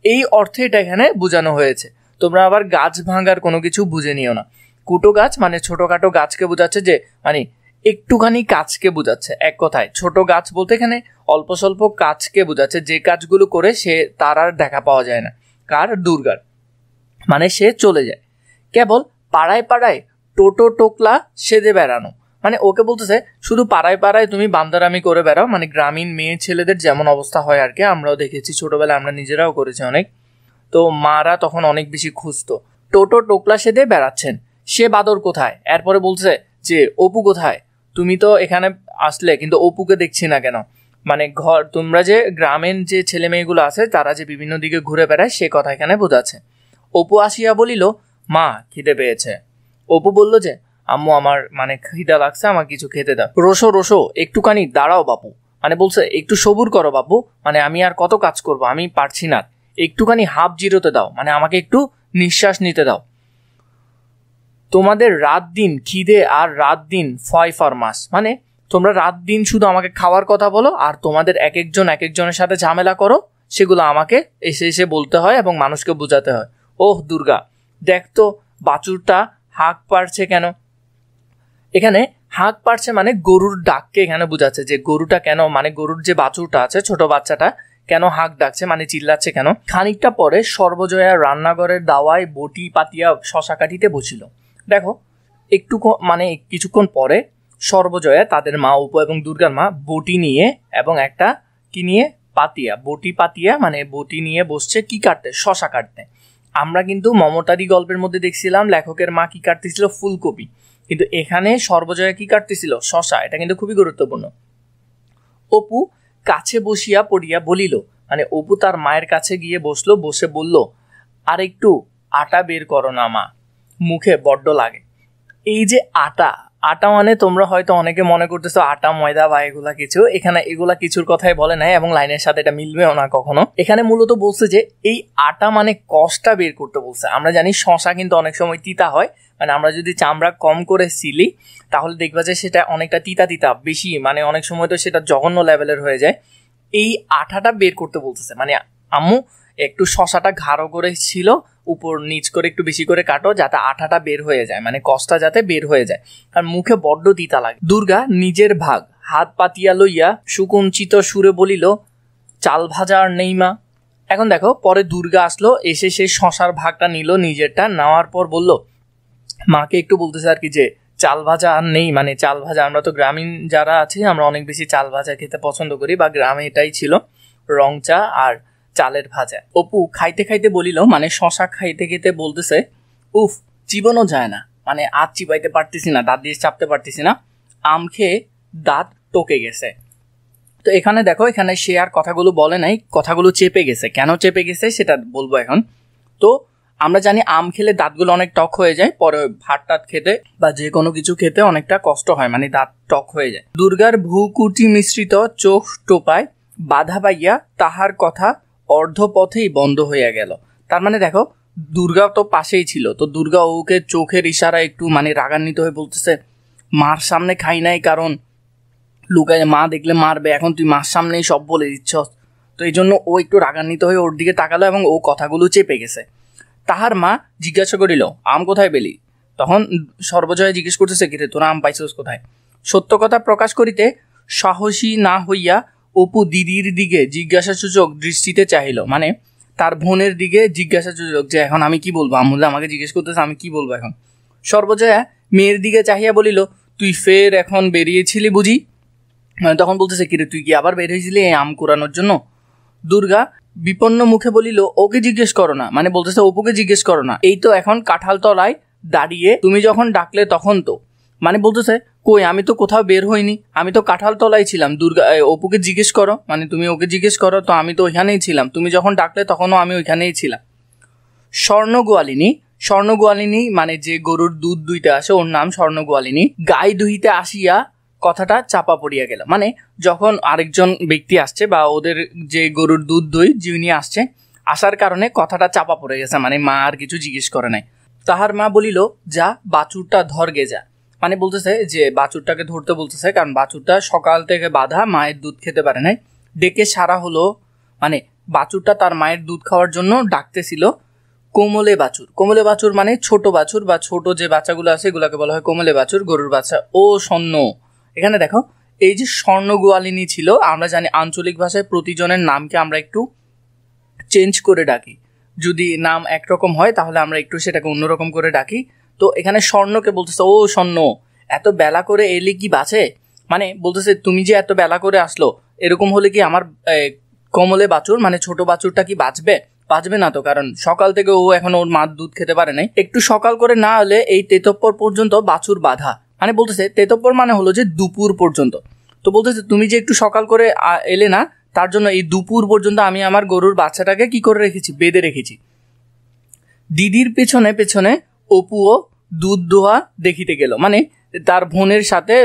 এই অর্থে এটা এখানে বোঝানো হয়েছে। তোমরা আবার গাছ ভাঙার কোনো কিছু বুঝে নিও না। কুটো গাছ মানে ছোটখাটো গাছকে বোঝাচ্ছে, যে মানে একটুখানি কাজকে বোঝাচ্ছে। এক কথায় ছোট গাছ বলতে এখানে অল্প স্বল্প কাজকে বোঝাচ্ছে, যে কাজগুলো করে সে তার আর দেখা পাওয়া যায় না। কার? দুর্গার। মানে সে চলে যায়। কেবল পাড়ায় পাড়ায় টোটো টোকলা সেদে বেড়ানো, মানে ওকে বলতেছে শুধু পাড়ায় পাড়ায় তুমি বান্দারামি করে বেড়াও। মানে গ্রামীণ মেয়ে ছেলেদের যেমন অবস্থা হয় আর কি, আমরাও দেখেছি ছোটবেলায়, আমরা নিজেরাও করেছি অনেক। তো মারা তখন অনেক বেশি খুঁজতো। টোটো টোকলা সেদে বেড়াচ্ছেন, সে বাদর কোথায়? এরপরে বলছে যে অপু কোথায়? তুমি তো এখানে আসলে কিন্তু অপুকে দেখছি না কেন? মানে ঘর তোমরা যে গ্রামের যে ছেলে মেয়েগুলো আছে তারা যে বিভিন্ন দিকে ঘুরে বেড়ায় সে কথা এখানে বোঝাচ্ছে। অপু আসিয়া বলিল, মা খিদে পেয়েছে। অপু বলল যে আম্মু আমার মানে খিদা লাগছে, আমার কিছু খেতে দাও। রোসো রোসো একটুখানি দাঁড়াও বাপু, মানে বলছে একটু সবুর করো বাপু, মানে আমি আর কত কাজ করব, আমি পারছি না, একটুখানি হাফ জিরোতে দাও, মানে আমাকে একটু নিঃশ্বাস নিতে দাও। তোমাদের রাত দিন খিদে আর রাত দিন ফয় ফরমাস, মানে তোমরা রাত দিন শুধু আমাকে খাওয়ার কথা বলো আর তোমাদের এক একজনের সাথে ঝামেলা করো, সেগুলো আমাকে এসে এসে বলতে হয় এবং মানুষকে বোঝাতে হয়। ওহ দুর্গা, দেখ তো বাছুরটা হাঁক পারছে কেন? এখানে হাঁক পারছে মানে গরুর ডাককে এখানে বোঝাচ্ছে, যে গরুটা কেন, মানে গরুর যে বাছুরটা আছে ছোট বাচ্চাটা কেন হাঁক ডাকছে, মানে চিল্লাচ্ছে কেন। খানিকটা পরে সর্বজয়া রান্নাঘরের দাওয়ায় বটি পাতিয়া শশা কাটিতে বসিল। দেখো একটু মানে কিছুক্ষণ পরে সর্বজয়া তাদের মা অপু এবং দুর্গার মা বটি নিয়ে এবং একটা কি নিয়ে পাতিয়া, বটি পাতিয়া মানে বটি নিয়ে বসছে কি কাটতে? শশা কাটতে। আমরা কিন্তু মমতাদি গল্পের মধ্যে দেখছিলাম লেখকের মা কি কাটতেছিল? ফুলকপি, কিন্তু এখানে সর্বজয়া কি কাটতেছিল? শশা। এটা কিন্তু খুবই গুরুত্বপূর্ণ। অপু কাছে বসিয়া পড়িয়া বলিল, মানে অপু তার মায়ের কাছে গিয়ে বসলো, বসে বলল, আর একটু আটা বের করো না মা, মুখে বড্ড লাগে। এই যে আটা, আটা মানে তোমরা হয়তো অনেকে মনে করতেছো আটা ময়দা বা এগুলা কিছু, এখানে এগুলা কিছুর কথাই বলে নাই এবং লাইনের সাথে এটা মিলবেও না কখনো। এখানে মূলত বলছে যে এই আটা মানে কষটা বের করতে বলছে। আমরা জানি শশা কিন্তু অনেক সময় তিতা হয়, মানে আমরা যদি চামড়া কম করে সিলি তাহলে দেখবা যে সেটা অনেকটা তিতা তিতা বেশি, মানে অনেক সময় তো সেটা জঘন্য লেভেলের হয়ে যায়। এই আঠাটা বের করতে বলতেছে, মানে আম্মু একটু শশাটা ঘাড়ো করে ছিল, উপর নিচ করে একটু বেশি করে কাটো যাতে আঠাটা বের হয়ে যায়, মানে কষটা যাতে বের হয়ে যায়, আর মুখে বড্ড তিতা লাগে। দুর্গা নিজের ভাগ হাত পাতিয়া লইয়া সুকুঞ্চিত সুরে বলিল, চাল ভাজা আর নেই মা। এখন দেখো পরে দুর্গা আসলো, এসে সে শশার ভাগটা নিল নিজেরটা, নেওয়ার পর বলল মাকে একটু বলতেছে আর কি যে চাল ভাজা আর নেই, মানে চাল ভাজা, আমরা তো গ্রামীণ যারা আছি আমরা অনেক বেশি চাল ভাজা খেতে পছন্দ করি, বা গ্রামে এটাই ছিল রং চা আর চালের ভাজা। অপু খাইতে খাইতে বলিল, মানে শশা খাইতে খেতে বলতেছে, উফ চিবানো যায় না, মানে আজ চিবাইতে পারতেছি না, দাঁত দিয়ে চাপতে পারতেছি না, আম খেয়ে দাঁত টকে গেছে। তো এখানে দেখো এখানে সে আর কথাগুলো বলে নাই, কথাগুলো চেপে গেছে। কেন চেপে গেছে সেটা বলবো এখন। তো আমরা জানি আম খেলে দাঁতগুলো অনেক টক হয়ে যায়, পরে ভাত টাত খেতে বা যে কোনো কিছু খেতে অনেকটা কষ্ট হয়, মানে দাঁত টক হয়ে যায়। দুর্গার ভ্রূকুটি মিশ্রিত চোখ টোপায় বাধা পাইয়া তাহার কথা অর্ধপথেই বন্ধ হইয়া গেল। তার মানে দেখো দুর্গা তো পাশেই ছিল, তো দুর্গা ওকে চোখের ইশারা একটু মানে রাগান্বিত হয়ে বলতেছে, মার সামনে খাই নাই কারণ লুকায় মা দেখলে মারবে, এখন তুই মার সামনেই সব বলে দিচ্ছস। তো এই জন্য ও একটু রাগান্বিত হয়ে ওর দিকে তাকালো এবং ও কথাগুলো চেপে গেছে। তাহার মা জিজ্ঞাসা করিল, আম কোথায় পেলি? তখন সর্বজয়া জিজ্ঞেস করতেছে, কিরে তোরা আম পাইছিস কোথায়? সত্য কথা প্রকাশ করিতে সাহসী না হইয়া অপু দিদির দিকে জিজ্ঞাসাসূচক দৃষ্টিতে চাহিল, মানে তার বোনের দিকে জিজ্ঞাসাসূচক, যে এখন আমি কি বলবো, আমুল্লা আমাকে জিজ্ঞেস করতেছে আমি কি বলবো এখন। সর্বজয়া মেয়ের দিকে চাহিয়া বলিল, তুই ফের এখন বেরিয়েছিলি বুঝি? তখন বলতেছে, কিরে তুই কি আবার বের হয়েছিলি এই আম কুড়ানোর জন্য? দুর্গা বিপন্ন মুখে বলিল, ওকে জিজ্ঞেস করো না, মানে বলতেছে অপুকে জিজ্ঞেস করো না, এই তো এখন কাঁঠাল তলায় দাঁড়িয়ে তুমি যখন ডাকলে তখন তো, মানে বলতেছে কই আমি তো কোথাও বের হইনি, আমি তো কাঁঠাল তলায় ছিলাম। দুর্গা অপুকে জিজ্ঞেস করো, মানে তুমি ওকে জিজ্ঞেস করো, তো আমি তো ওইখানেই ছিলাম, তুমি যখন ডাকলে তখনও আমি ওইখানেই ছিলাম। স্বর্ণগোয়ালিনী মানে যে গরুর দুধ দুইতে আসে ওর নাম স্বর্ণগোয়ালিনী, গাই দুহিতে আসিয়া কথাটা চাপা পড়িয়া গেল, মানে যখন আরেকজন ব্যক্তি আসছে বা ওদের যে গরুর দুধ দই যিনি আসছে, আসার কারণে কথাটা চাপা পড়ে গেছে, মানে মা আর কিছু জিজ্ঞেস করে নাই। তাহার মা বলিল, যা বাছুরটা ধরগে যা, মানে বলতেছে যে বাছুরটাকে ধরতে বলতেছে, কারণ বাছুরটা সকাল থেকে বাঁধা, মায়ের দুধ খেতে পারে নাই, ডেকে সারা হলো, মানে বাছুরটা তার মায়ের দুধ খাওয়ার জন্য ডাকতেছিল। কোমলে বাছুর মানে ছোট বাছুর বা ছোট যে বাচ্চাগুলো আছে এগুলোকে বলা হয় কোমলে বাছুর, গরুর বাচ্চা। ও স্বর্ণ, এখানে দেখো এই যে স্বর্ণগোয়ালিনী ছিল, আমরা জানি আঞ্চলিক ভাষায় প্রতিজনের নামকে আমরা একটু চেঞ্জ করে ডাকি, যদি নাম একরকম হয় তাহলে আমরা একটু সেটাকে অন্যরকম করে ডাকি। তো এখানে স্বর্ণকে বলতেছে, ও স্বর্ণ এত বেলা করে এলে কি বাঁচে, মানে বলতেছে তুমি যে এত বেলা করে আসলো, এরকম হলে কি আমার কোমলে বাছুর মানে ছোট বাছুরটা কি বাঁচবে না তো, কারণ সকাল থেকে ও এখন ওর মার দুধ খেতে পারে নাই, একটু সকাল করে না হলে এই তেতপ্পর পর্যন্ত বাছুর বাঁধা, মানে বলতেছে তেতপ্পর মানে হলো যে দুপুর পর্যন্ত। তো বলতেছে তুমি যে একটু সকাল করে এলে না, তার জন্য এই দুপুর পর্যন্ত আমি আমার গরুর বাচ্চাটাকে কি করে রেখেছি, বেঁধে রেখেছি। দিদির পেছনে পেছনে অপুও দুধ দোয়া দেখিতে গেল, মানে তার বোনের সাথে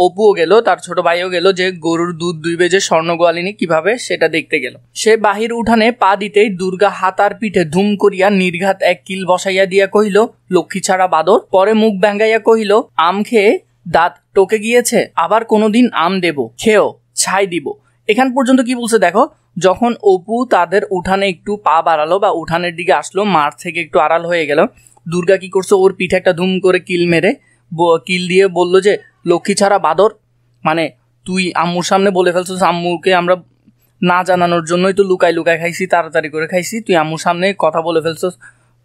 অপুও গেল, তার ছোট ভাইও গেল, যে গরুর দুধ দুইবে যে স্বর্ণগোয়ালিনী কিভাবে সেটা দেখতে গেল। সে বাহির উঠানে পা দিতেই দুর্গা হাতার পিঠে ধুম করিয়া নির্ঘাত এক কিল বসাইয়া দিয়া কহিল, লক্ষ্মী ছাড়া বাদর। পরে মুখ ব্যাঙ্গাইয়া কহিল, আম খেয়ে দাঁত টোকে গিয়েছে, আবার কোনোদিন আম দেব, খেও ছাই দিব। এখান পর্যন্ত কি বলছে দেখো, যখন অপু তাদের উঠানে একটু পা বাড়ালো বা উঠানের দিকে আসলো, মাঠ থেকে একটু আড়াল হয়ে গেল, দুর্গা কি করছে, ওর পিঠে একটা ধুম করে কিল মেরে কিল দিয়ে বলল যে লক্ষ্মী ছাড়া বাদর, মানে তুই আম্মুর সামনে বলে ফেলছিস, আম্মুকে আমরা না জানানোর জন্যই তো লুকাই খাইছি, তাড়াতাড়ি করে খাইছি, তুই আম্মুর সামনে কথা বলে ফেলছিস,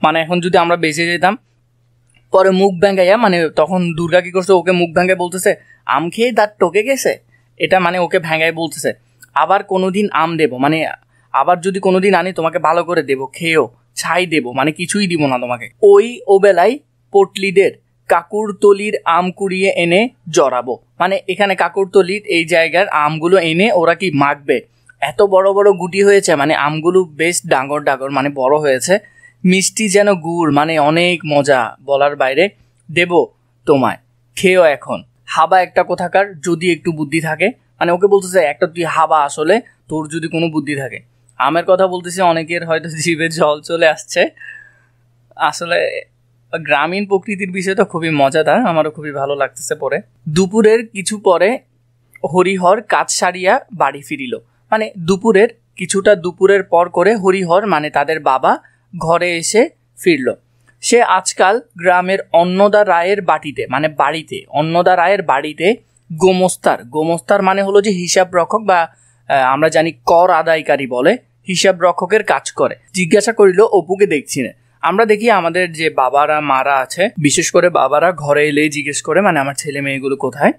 মানে এখন যদি আমরা বেঁচে যেতাম। পরে মুখ ব্যাঙ্গাইয়া, মানে তখন দুর্গা কি করছে, ওকে মুখ ভ্যাঙ্গায় বলতেছে আম খেয়ে দাঁত টোকে গেছে, এটা মানে ওকে ভ্যাঙ্গায় বলতেছে, আবার কোনোদিন আম দেবো, মানে আবার যদি কোনোদিন আনি তোমাকে ভালো করে দেবো, খেয়েও ছাই দেবো, মানে কিছুই দিব না তোমাকে। ও বেলায় পটলিদের কাকুরতলির আম কুড়িয়ে এনে জড়াবো, মানে এখানে কাকুরতলির এই জায়গার আমগুলো এনে ওরা কি মাখবে, এত বড় বড় গুটি হয়েছে, মানে আমগুলো বেশ ডাঙর মানে বড় হয়েছে, মিষ্টি যেন গুড়, মানে অনেক মজা বলার বাইরে, দেব তোমায়, খেয়েও এখন, হাবা একটা কোথাকার, যদি একটু বুদ্ধি থাকে, মানে ওকে বলতেছে একটা তুই হাবা, আসলে তোর যদি কোনো বুদ্ধি থাকে। আমের কথা বলতেছে, অনেকের হয়তো জিভে জল চলে আসছে, আসলে গ্রামীণ প্রকৃতির বিষয়টা খুবই মজাদার, আমারও খুবই ভালো লাগতেছে পরে। দুপুরের কিছু পরে হরিহর কাজ সারিয়া বাড়ি ফিরিল, মানে দুপুরের পর করে হরিহর মানে তাদের বাবা ঘরে এসে ফিরল। সে আজকাল গ্রামের অন্নদা রায়ের বাড়িতে গোমস্তার মানে হলো যে হিসাব রক্ষক, বা আমরা জানি কর আদায়কারী বলে, হিসাব রক্ষকের কাজ করে। জিজ্ঞাসা করিল, অপুকে দেখছি না। আমরা দেখি আমাদের যে বাবারা মারা আছে, বিশেষ করে বাবারা ঘরে এলেই জিজ্ঞেস করে, মানে আমার ছেলে মেয়েগুলো কোথায়,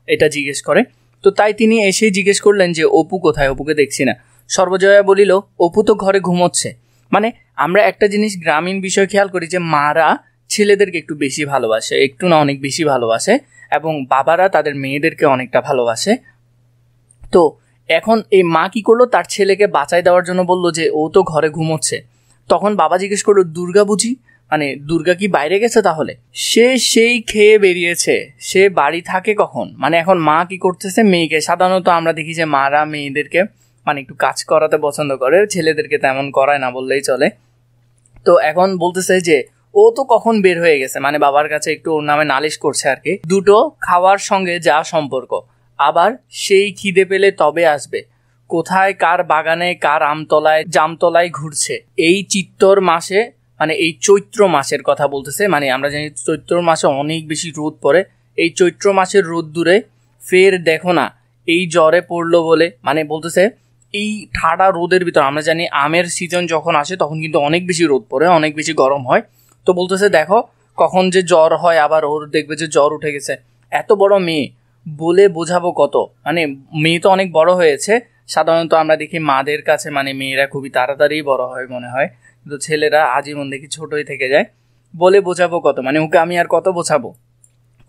এটা জিজ্ঞেস করে। তো তাই তিনি এসেই জিজ্ঞেস করলেন যে অপু কোথায়, অপুকে দেখছি না। সর্বজয়া বলিল, অপু তো ঘরে ঘুমোচ্ছে। মানে আমরা একটা জিনিস গ্রামীণ বিষয় খেয়াল করি, যে মারা ছেলেদেরকে একটু বেশি ভালোবাসে, একটু না অনেক বেশি ভালোবাসে, এবং বাবারা তাদের মেয়েদেরকে অনেকটা ভালোবাসে। তো এখন এই মা কি করলো, তার ছেলেকে বাঁচাই দেওয়ার জন্য বললো যে ও তো ঘরে ঘুমোচ্ছে। তখন বাবা জিজ্ঞেস করলো দুর্গা বুঝি, মানে দুর্গা কি বাইরে গেছে? তাহলে সে সেই খেয়ে বেরিয়েছে, সে বাড়ি থাকে কখন? মানে এখন মা কি করতেছে, মেয়েকে, সাধারণত আমরা দেখি যে মারা মেয়েদেরকে মানে একটু কাজ করাতে পছন্দ করে, ছেলেদেরকে তেমন করায় না বললেই চলে। তো এখন বলতেছে যে ও তো কখন বের হয়ে গেছে, মানে বাবার কাছে একটু ওর নামে নালিশ করছে আর কি। দুটো খাওয়ার সঙ্গে যা সম্পর্ক, আবার সেই খিদে পেলে তবে আসবে, কোথায় কার বাগানে কার আমতলায় জামতলায় ঘুরছে। এই চিত্তর মাসে, মানে এই চৈত্র মাসের কথা বলতেছে, মানে আমরা জানি চৈত্র মাসে অনেক বেশি রোদ পড়ে, এই চৈত্র মাসের রোদ দূরে ফের দেখো না এই জ্বরে পড়লো বলে, মানে বলতেছে এই ঠাডা রোদের ভিতর, আমরা জানি আমের সিজন যখন আসে তখন কিন্তু অনেক বেশি রোদ পড়ে, অনেক বেশি গরম হয়। তো বলতেছে দেখো কখন যে জ্বর হয়, আবার ওর দেখবে যে জ্বর উঠে গেছে, এত বড় মেয়ে বলে বোঝাবো কত, মানে মেয়ে তো অনেক বড় হয়েছে। সাধারণত আমরা দেখি মাদের কাছে মানে মেয়েরা খুবই তাড়াতাড়ি বড় হয় মনে হয়, কিন্তু ছেলেরা আজীবন দেখি ছোটই থেকে যায়। বলে বোঝাবো কত, মানে ওকে আমি আর কত বোঝাবো,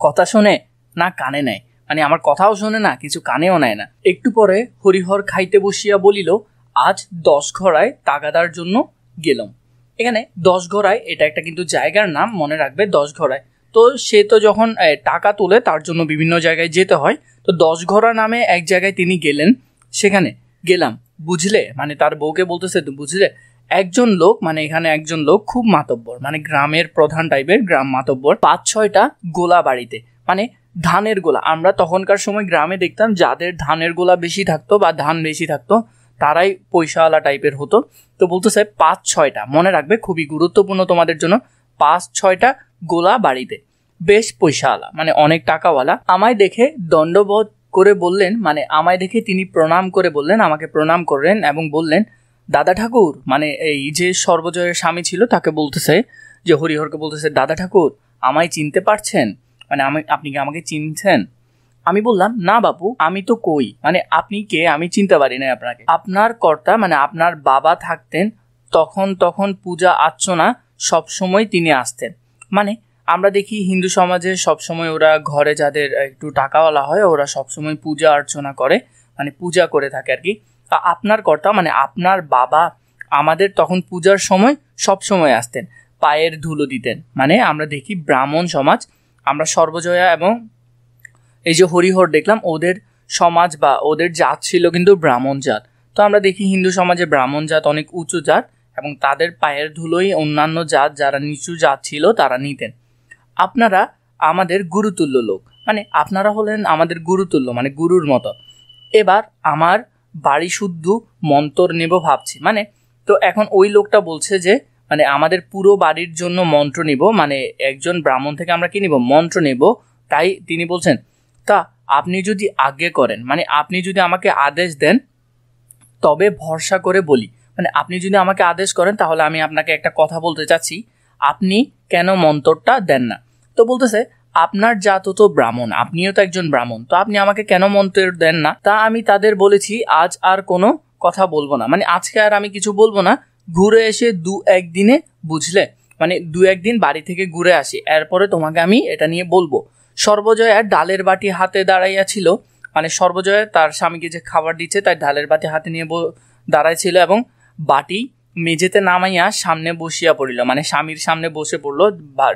কথা শোনে না কানে নেয়, মানে আমার কথাও শোনে না, কিছু কানেও নেয় না। একটু পরে হরিহর খাইতে বসিয়া বলিল, আজ 10 ঘড়ায় তাগাদার জন্য গেলাম। এখানে 10 ঘড়ায় এটা একটা কিন্তু জায়গার নাম, মনে রাখবে 10 ঘড়ায়। তো সে তো যখন টাকা তোলে তার জন্য বিভিন্ন জায়গায় যেতে হয়, তো 10 ঘড়া নামে এক জায়গায় তিনি গেলেন, সেখানে গেলাম বুঝলে, মানে তার বউকে বলতেছে তো বুঝলে, একজন লোক, মানে এখানে একজন লোক খুব মাতব্বর, মানে গ্রামের প্রধান টাইপের, গ্রাম মাতব্বর, 5-6টা গোলা বাড়িতে, মানে ধানের গোলা। আমরা তখনকার সময় গ্রামে দেখতাম যাদের ধানের গোলা বেশি থাকতো বা ধান বেশি থাকতো তারাই পয়সাওয়ালা টাইপের হতো। তো বলতেছে 5-6টা, মনে রাখবে খুবই গুরুত্বপূর্ণ তোমাদের জন্য, 5-6টা গোলা বাড়িতে, বেশ পয়সাওয়ালা, মানে অনেক টাকাওয়ালা। আমায় দেখে দণ্ডবোধ করে বললেন, মানে আমায় দেখে তিনি প্রণাম করে বললেন, আমাকে প্রণাম করলেন এবং বললেন, দাদা ঠাকুর, মানে এই যে সর্বজয়ের স্বামী ছিল তাকে বলতেছে, যে হরিহরকে বলতেছে, দাদা ঠাকুর আমায় চিনতে পারছেন, মানে আপনি কি আমাকে চিনছেন? আমি বললাম, না বাপু, আমি তো কই, মানে আপনি কে, আমি চিনতে পারি না আপনাকে। আপনার কর্তা, মানে আপনার বাবা থাকতেন তখন পূজা আর্চনা সবসময় তিনি আসতেন। মানে আমরা দেখি হিন্দু সমাজে সবসময় ওরা ঘরে যাদের একটু টাকাওয়ালা হয় ওরা সবসময় পূজা অর্চনা করে, মানে পূজা করে থাকে আর কি। আপনার কর্তা, মানে আপনার বাবা আমাদের তখন পূজার সময় সব সময় আসতেন, পায়ের ধুলো দিতেন। মানে আমরা দেখি ব্রাহ্মণ সমাজ, আমরা সর্বজয়া এবং এই যে হরিহর দেখলাম ওদের সমাজ বা ওদের জাত ছিল কিন্তু ব্রাহ্মণ জাত। তো আমরা দেখি হিন্দু সমাজে ব্রাহ্মণ জাত অনেক উঁচু জাত এবং তাদের পায়ের ধুলোই অন্যান্য জাত যারা নিচু জাত ছিল তারা নিতেন। আপনারা আমাদের গুরুতুল্য লোক, মানে আপনারা হলেন আমাদের গুরুতুল্য, মানে গুরুর মতো। এবার আমার বাড়ি শুদ্ধ মন্তর নেব ভাবছি, মানে তো এখন ওই লোকটা বলছে যে মানে আমাদের পুরো বাড়ির জন্য মন্ত্র নিব, মানে একজন ব্রাহ্মণ থেকে আমরা কি নিব, মন্ত্র নেব। তাই তিনি বলছেন, তা আপনি যদি আজ্ঞে করেন, মানে আপনি যদি আমাকে আদেশ দেন তবে ভরসা করে বলি, মানে আপনি যদি আমাকে আদেশ করেন তাহলে আমি আপনাকে একটা কথা বলতে চাচ্ছি, আপনি কেন মন্ত্রটা দেন না? তো বলতেছে, আপনার জাত তো ব্রাহ্মণ, আপনিও তো একজন ব্রাহ্মণ, তো আপনি আমাকে কেন মন্ত্র দেন না? তা আমি তাদের বলেছি আজ আর কোনো কথা বলবো না, মানে আজকে আর আমি কিছু বলবো না, ঘুরে এসে 2-1 দিনে, বুঝলে, মানে 2-1 দিন বাড়ি থেকে ঘুরে আসি, এরপরে তোমাকে আমি এটা নিয়ে বলবো। সর্বজয়া ডালের বাটি হাতে দাঁড়াইয়া ছিল, মানে সর্বজয়া তার স্বামীকে যে খাবার দিচ্ছে তাই ডালের বাটি হাতে নিয়ে দাঁড়াইছিল এবং বাটি মেঝেতে নামাইয়া সামনে বসিয়া পড়িল, মানে স্বামীর সামনে বসে পড়লো,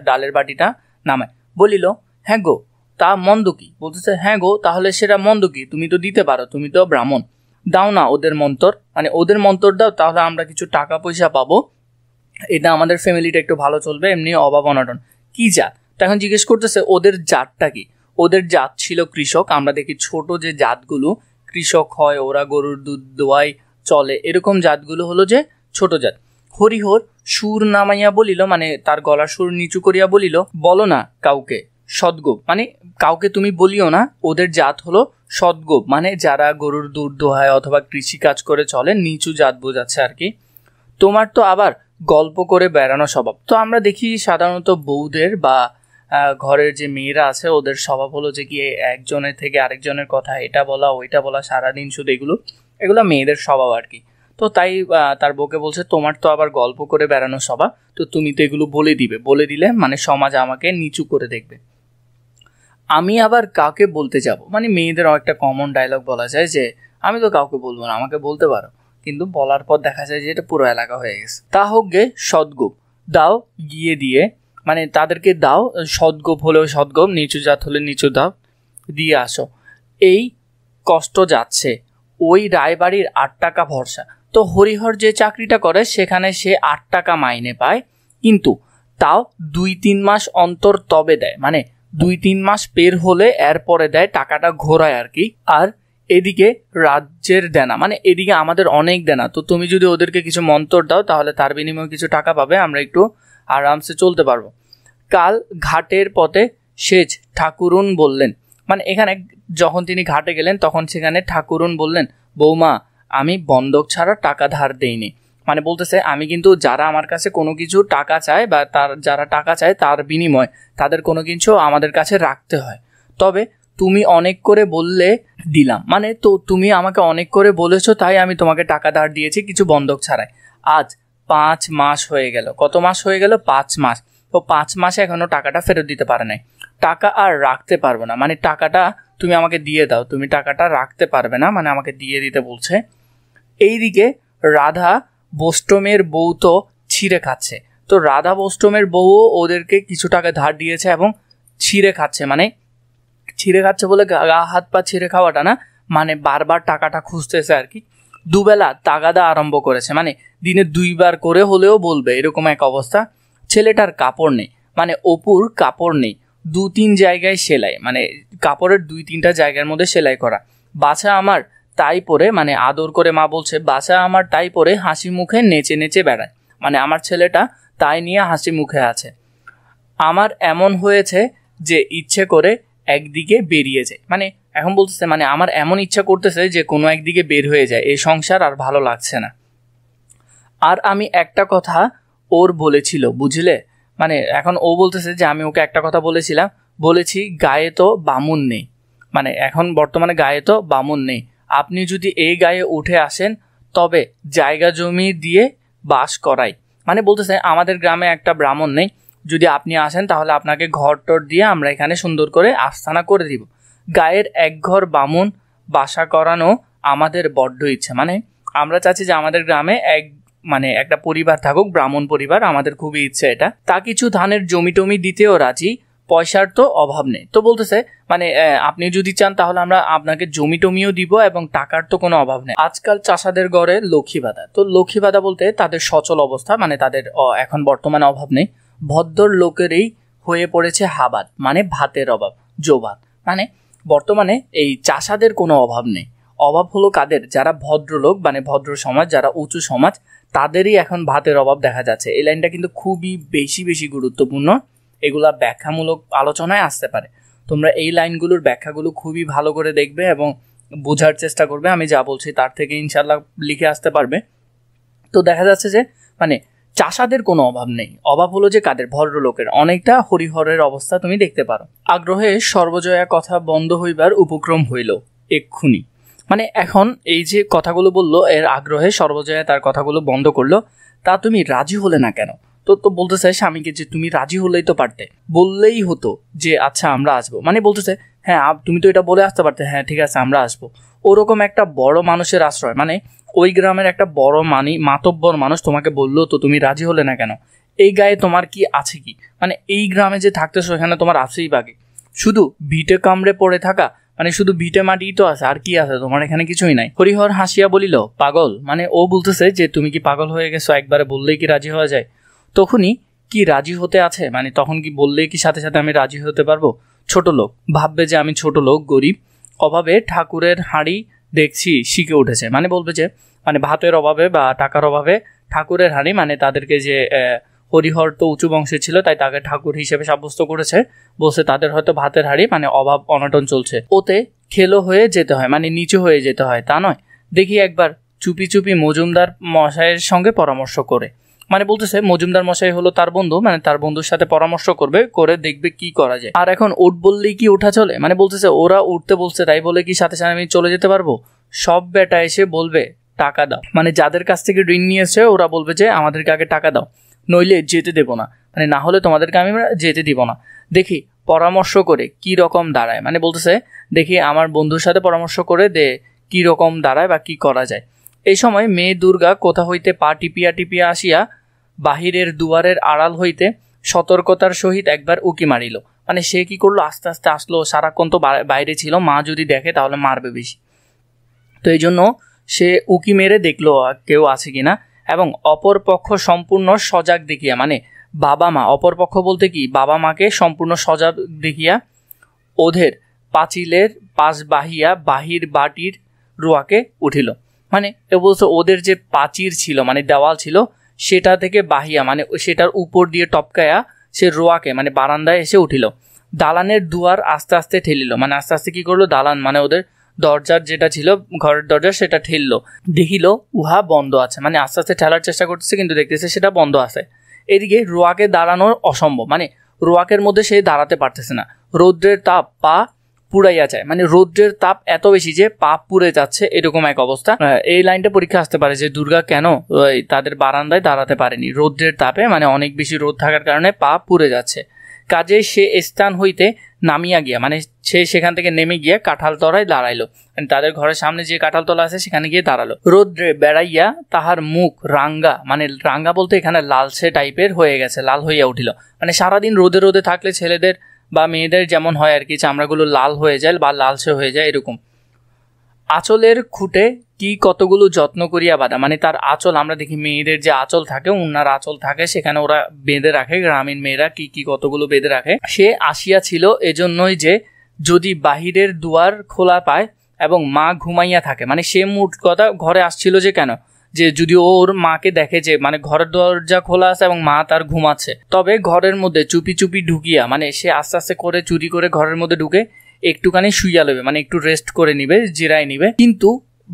ডালের বাটিটা নামায় বলিল, হ্যাঁ গো তা মন্দ কি? বলতেছে, হ্যাঁ গো তাহলে সেটা মন্দ কি, তুমি তো দিতে পারো, তুমি তো ব্রাহ্মণ, দাও না ওদের মন্তর, মানে ওদের মন্তর দাও, তাহলে আমরা কিছু টাকা পয়সা পাবো, এটা আমাদের ফ্যামিলিটা একটু ভালো চলবে, এমনি অভাব অনটন। কি জাত? তখন জিজ্ঞেস করতেছে ওদের জাতটা কি? ওদের জাত ছিল কৃষক। আমরা দেখি ছোট যে জাতগুলো কৃষক হয়, ওরা গরুর দুধ দোয়াই চলে, এরকম জাতগুলো হলো যে ছোট জাত। হরিহর সুর নামাইয়া বলিল, মানে তার গলার সুর নিচু করিয়া বলিল, বলো না কাউকে সদ্গোপ, মানে কাউকে তুমি বলিও না, ওদের জাত হলো সদ্গোপ, মানে যারা গরুর দুধ দোহায় অথবা কৃষি কাজ করে চলে, নিচু জাত বোঝাচ্ছে আর কি। তোমার তো আবার গল্প করে বেড়ানো স্বভাব। তো আমরা দেখি সাধারণত বউদের বা ঘরের যে মেয়েরা আছে ওদের স্বভাব হলো যে কি একজনের থেকে আরেকজনের কথা এটা বলা ওইটা বলা, সারাদিন শুধু এগুলো মেয়েদের স্বভাব আর কি। তো তাই তার বউকে বলছে, তোমার তো আবার গল্প করে বেড়ানো স্বভাব, তো তুমি তো এগুলো বলে দিলে মানে সমাজ আমাকে নিচু করে দেখবে। আমি আবার কাকে বলতে যাব, মানে মেয়েদের একটা কমন ডায়লগ বলা যায় যে আমি তো কাউকে বলবো না, আমাকে বলতে পারো। কিন্তু বলার পর দেখা যায় যে এটা পুরো এলাকা হয়ে গেছে। তা হোক গে সদ্গোপ দাও গিয়ে দিয়ে, মানে তাদেরকে দাও, সদ্গোপ হলেও সদ্গোপ, নিচু জাত হলে নিচু দাও, দিয়ে আসো। এই কষ্ট যাচ্ছে, ওই রায়বাড়ির 8 টাকা ভরসা। তো হরিহর যে চাকরিটা করে সেখানে সে 8 টাকা মাইনে পায়, কিন্তু তাও 2-3 মাস অন্তর তবে দেয়, মানে 2-3 মাস পের হলে এরপরে দেয়, টাকাটা ঘোরায় আর কি। আর এদিকে রাজ্যের দেনা, মানে এদিকে আমাদের অনেক দেনা, তো তুমি যদি ওদেরকে কিছু মন্তর দাও তাহলে তার বিনিময়ে কিছু টাকা পাবে, আমরা একটু আরামসে চলতে পারবো। কাল ঘাটের পথে সেজ ঠাকুরুন বললেন, মানে এখানে যখন তিনি ঘাটে গেলেন তখন সেখানে ঠাকুরুন বললেন, বৌমা আমি বন্ধক ছাড়া টাকা ধার দেইনি। মানে বলতেছে আমি কিন্তু যারা আমার কাছে কোনো কিছু টাকা চায় বা যারা টাকা চায় তার বিনিময় তাদের কোনো কিছু আমাদের কাছে রাখতে হয়, তবে তুমি অনেক করে বললে দিলাম, মানে তো তুমি আমাকে অনেক করে বলেছো তাই আমি তোমাকে টাকা ধার দিয়েছি কিছু বন্ধক ছাড়াই। আজ 5 মাস হয়ে গেল। কত মাস হয়ে গেল? 5 মাস। তো 5 মাসে এখনো টাকাটা ফেরত দিতে পারে নাই। টাকা আর রাখতে পারবো না, মানে টাকাটা তুমি আমাকে দিয়ে দাও, তুমি টাকাটা রাখতে পারবে না, মানে আমাকে দিয়ে দিতে বলছে। এইদিকে রাধা বোষ্টমের বউ তো ছিঁড়ে খাচ্ছে, তো রাধা বোষ্টমের বউও ওদেরকে কিছু টাকা ধার দিয়েছে এবং ছিঁড়ে খাচ্ছে, মানে ছিঁড়ে খাচ্ছে বলে গা হাত পা ছিঁড়ে খাওয়াটা না, মানে বারবার টাকাটা খুঁজতেছে আর কি। দুবেলা তাগাদা আরম্ভ করেছে, মানে দিনে 2 বার করে হলেও বলবে, এরকম এক অবস্থা। ছেলেটার কাপড় নেই, মানে অপুর কাপড় নেই, 2-3 জায়গায় সেলাই, মানে কাপড়ের 2-3টা জায়গার মধ্যে সেলাই করা। বাছা আমার তাই পরে, মানে আদর করে মা বলছে, বাছা আমার তাই পরে হাসি মুখে নেচে নেচে বেড়ায়, মানে আমার ছেলেটা তাই নিয়ে হাসি মুখে আছে। আমার এমন হয়েছে যে ইচ্ছে করে একদিকে বেরিয়ে যায়, মানে এখন বলতেছে মানে আমার এমন ইচ্ছা করতেছে যে কোনো একদিকে বের হয়ে যায়, এই সংসার আর ভালো লাগছে না। আর আমি একটা কথা ওর বলেছিল বুঝলে, মানে এখন ও বলতেছে যে আমি ওকে একটা কথা বলেছি গায়ে তো বামুন নেই, মানে এখন বর্তমানে গায়ে তো বামুন নেই, আপনি যদি এই গায়ে উঠে আসেন তবে জায়গা জমি দিয়ে বাস করাই, মানে বলতেছে আমাদের গ্রামে একটা ব্রাহ্মণ নেই, যদি আপনি আসেন তাহলে আপনাকে ঘর টর দিয়ে আমরা এখানে সুন্দর করে আস্তানা করে দিব। গায়ের 1 ঘর বামুন বাসা করানো আমাদের বড্ড ইচ্ছে, মানে আমরা চাচ্ছি যে আমাদের গ্রামে মানে একটা পরিবার থাকুক, ব্রাহ্মণ পরিবার, আমাদের খুবই ইচ্ছে এটা। তা কিছু ধানের জমি টমি দিতেও রাজি, পয়সার তো অভাব নেই। তো বলতেছে মানে আপনি যদি চান তাহলে আমরা আপনাকে জমি টমিও দিব এবং টাকার তো কোনো অভাব নেই। আজকাল চাষাদের ঘরে লক্ষ্মী ভাতা, তো লক্ষ্মী ভাতা বলতে তাদের সচল অবস্থা, মানে তাদের এখন বর্তমানে অভাব নেই। ভদ্র লোকেরই হয়ে পড়েছে হাবাত, মানে ভাতের অভাব, জোভাত, মানে বর্তমানে এই চাষাদের কোনো অভাব নেই। অভাব হলো কাদের? যারা ভদ্রলোক, মানে ভদ্র সমাজ, যারা উঁচু সমাজ, তাদেরই এখন ভাতের অভাব দেখা যাচ্ছে। এই লাইনটা কিন্তু খুবই বেশি গুরুত্বপূর্ণ, এগুলা ব্যাখ্যামূলক আলোচনায় আসতে পারে। তোমরা এই লাইনগুলোর ব্যাখ্যাগুলো খুবই ভালো করে দেখবে এবং বোঝার চেষ্টা করবে, আমি যা বলছি তার থেকে ইনশাল্লাহ লিখে আসতে পারবে। তো দেখা যাচ্ছে যে মানে চাষাদের কোনো অভাব নেই, অভাব হলো যে কাদের? ভদ্রলোকের। অনেকটা হরিহরের অবস্থা তুমি দেখতে পারো। আগ্রহে সর্বজয়া কথা বন্ধ হইবার উপক্রম হইল এক্ষুনি, মানে এখন এই যে কথাগুলো বললো এর আগ্রহে সর্বজয়া তার কথাগুলো বন্ধ করলো। তা তুমি রাজি হলে না কেন? তো বলতে চাই স্বামীকে যে তুমি রাজি হলেই তো পারতে, বললেই হতো যে আচ্ছা আমরা আসবো, মানে বলতেছে হ্যাঁ তুমি তো এটা বলে আসতে পারতে, হ্যাঁ ঠিক আছে আমরা আসবো। ওরকম একটা বড় মানুষের আশ্রয়, মানে ওই গ্রামের একটা বড় মাতব্বর মানুষ তোমাকে বললো, তো তুমি রাজি হলে না কেন? এই গায়ে তোমার কি আছে কি? মানে এই গ্রামে যে থাকতেছো এখানে তোমার আছেই বাকি, শুধু ভিটে কামড়ে পড়ে থাকা, মানে শুধু ভিটে মাটিই তো আছে, আর কি আছে তোমার? এখানে কিছুই নাই। হরিহর হাসিয়া বলিল, পাগল? মানে ও বলতেছে যে তুমি কি পাগল হয়ে গেছো, একবারে বললেই কি রাজি হওয়া যায়? তখনই কি রাজি হতে আছে, মানে তখন কি বললেই কি সাথে সাথে আমি রাজি হতে পারবো? ছোট লোক ভাববে যে আমি ছোট লোক, গরিব, অভাবে ঠাকুরের হাঁড়ি দেখছি শিখে উঠেছে, মানে বলবে যে মানে ভাতের অভাবে বা টাকার অভাবে ঠাকুরের হাঁড়ি, মানে তাদেরকে যে হরিহর তো উঁচু বংশের ছিল তাই তাকে ঠাকুর হিসেবে সাব্যস্ত করেছে, বলছে তাদের হয়তো ভাতের হাঁড়ি, মানে অভাব অনটন চলছে, ওতে খেলো হয়ে যেতে হয়, মানে নিচু হয়ে যেতে হয় তা নয়। দেখি একবার চুপি চুপি মজুমদার মশাইয়ের সঙ্গে পরামর্শ করে, মানে বলতেছে মজুমদার মশাই হলো তার বন্ধু, মানে তার বন্ধুর সাথে পরামর্শ করবে, করে দেখবে কি করা যায়। আর এখন উঠ বললেই কি ওঠা চলে? মানে বলতেছে ওরা উঠতে বলছে তাই বলে কি সাথে সাথে আমি চলে যেতে পারবো? সব বেটা এসে বলবে টাকা দাও, মানে যাদের কাছ থেকে ঋণ নিয়েছে ওরা বলবে যে আমাদেরকে আগে টাকা দাও, নইলে যেতে দেবো না, মানে না হলে তোমাদেরকে আমি যেতে দিব না। দেখি পরামর্শ করে কি রকম দাঁড়ায়, মানে বলতেছে দেখি আমার বন্ধুর সাথে পরামর্শ করে দে কি রকম দাঁড়ায় বা কি করা যায়। এই সময় মেয়ে দুর্গা কোথা হইতে পা টিপিয়া টিপিয়া আসিয়া বাহিরের দুয়ারের আড়াল হইতে সতর্কতার সহিত একবার উকি মারিল। মানে সে কি করলো, আস্তে আস্তে আসলো, সারাক্ষণ তো বাইরে ছিল, মা যদি দেখে তাহলে মারবে বেশি, তো এই জন্য সে উকি মেরে দেখলো কেউ আছে কিনা, এবং অপর পক্ষ সম্পূর্ণ সজাগ দেখিয়া, মানে বাবা মা, অপর পক্ষ বলতে কি বাবা মাকে সম্পূর্ণ সজাগ দেখিয়া ওদের পাঁচিলের পাশ বাহিয়া বাহির বাটির রোয়াকে উঠিল। মানে এ বলছে ওদের যে প্রাচীর ছিল মানে দেওয়াল ছিল সেটা থেকে বাহিয়া মানে সেটার উপর দিয়ে টপকায়া সে রোয়াকে মানে বারান্দায় এসে উঠিল। দালানের দুয়ার আস্তে আস্তে ঠেলিল, মানে আস্তে আস্তে কি করলো, দালান মানে ওদের দরজার যেটা ছিল ঘরের দরজা সেটা ঠেললো, দেখিল উহা বন্ধ আছে, মানে আস্তে আস্তে ঠেলার চেষ্টা করতেছে কিন্তু দেখতেছে সেটা বন্ধ আছে। এদিকে রোয়াকে দাঁড়ানো অসম্ভব, মানে রোয়াকের মধ্যে সে দাঁড়াতে পারতেছে না, রৌদ্রের তাপ পা পুড়াইয়া যায়, মানে রৌদ্রের তাপ এত বেশি যে পা পুড়ে যাচ্ছে, এরকম এক অবস্থা। এই লাইনটা পরীক্ষা আসতে পারে যে দুর্গা কেন তাদের বারান্দায় দাঁড়াতে পারেনি, রৌদ্রের তাপে মানে অনেক বেশি রোদ থাকার কারণে পা পুড়ে যাচ্ছে। কাজে সে স্থান হইতে নামিয়া গিয়া, মানে সে সেখান থেকে নেমে গিয়া কাঁঠালতলায় দাঁড়াইলো, মানে তাদের ঘরের সামনে যে কাঁঠালতলা আছে সেখানে গিয়ে দাঁড়ালো। রৌদ্রে বেড়াইয়া তাহার মুখ রাঙ্গা, মানে রাঙ্গা বলতে এখানে লালচে টাইপের হয়ে গেছে, লাল হইয়া উঠিল। মানে সারাদিন রোদে রোদে থাকলে ছেলেদের বা মেয়েদের যেমন হয় আর কি, চামড়াগুলো লাল হয়ে যায় বা লালচে হয়ে যায় এরকম। আঁচলের খুঁটে কি কতগুলো যত্ন করিয়া বাঁধা, মানে তার আঁচল, আমরা দেখি মেয়েদের যে আঁচল থাকে, উন্নার আঁচল থাকে, সেখানে ওরা বেঁধে রাখে, গ্রামীণ মেয়েরা কি কি কতগুলো বেঁধে রাখে। সে আসিয়াছিল এজন্যই যে যদি বাহিরের দুয়ার খোলা পায় এবং মা ঘুমাইয়া থাকে, মানে সে মোট কথা ঘরে আসছিল যে কেন, যে যদি ওর মাকে দেখে যে মানে ঘরের দরজা খোলা আছে এবং মা তার ঘুমাচ্ছে, তবে ঘরের মধ্যে চুপি চুপি ঢুকিয়া, মানে সে আস্তে আস্তে করে চুরি করে ঘরের মধ্যে ঢুকে একটুখানি শুইয়া লবে, মানে একটু রেস্ট করে নিবে, জিরায় নিবে। কিন্তু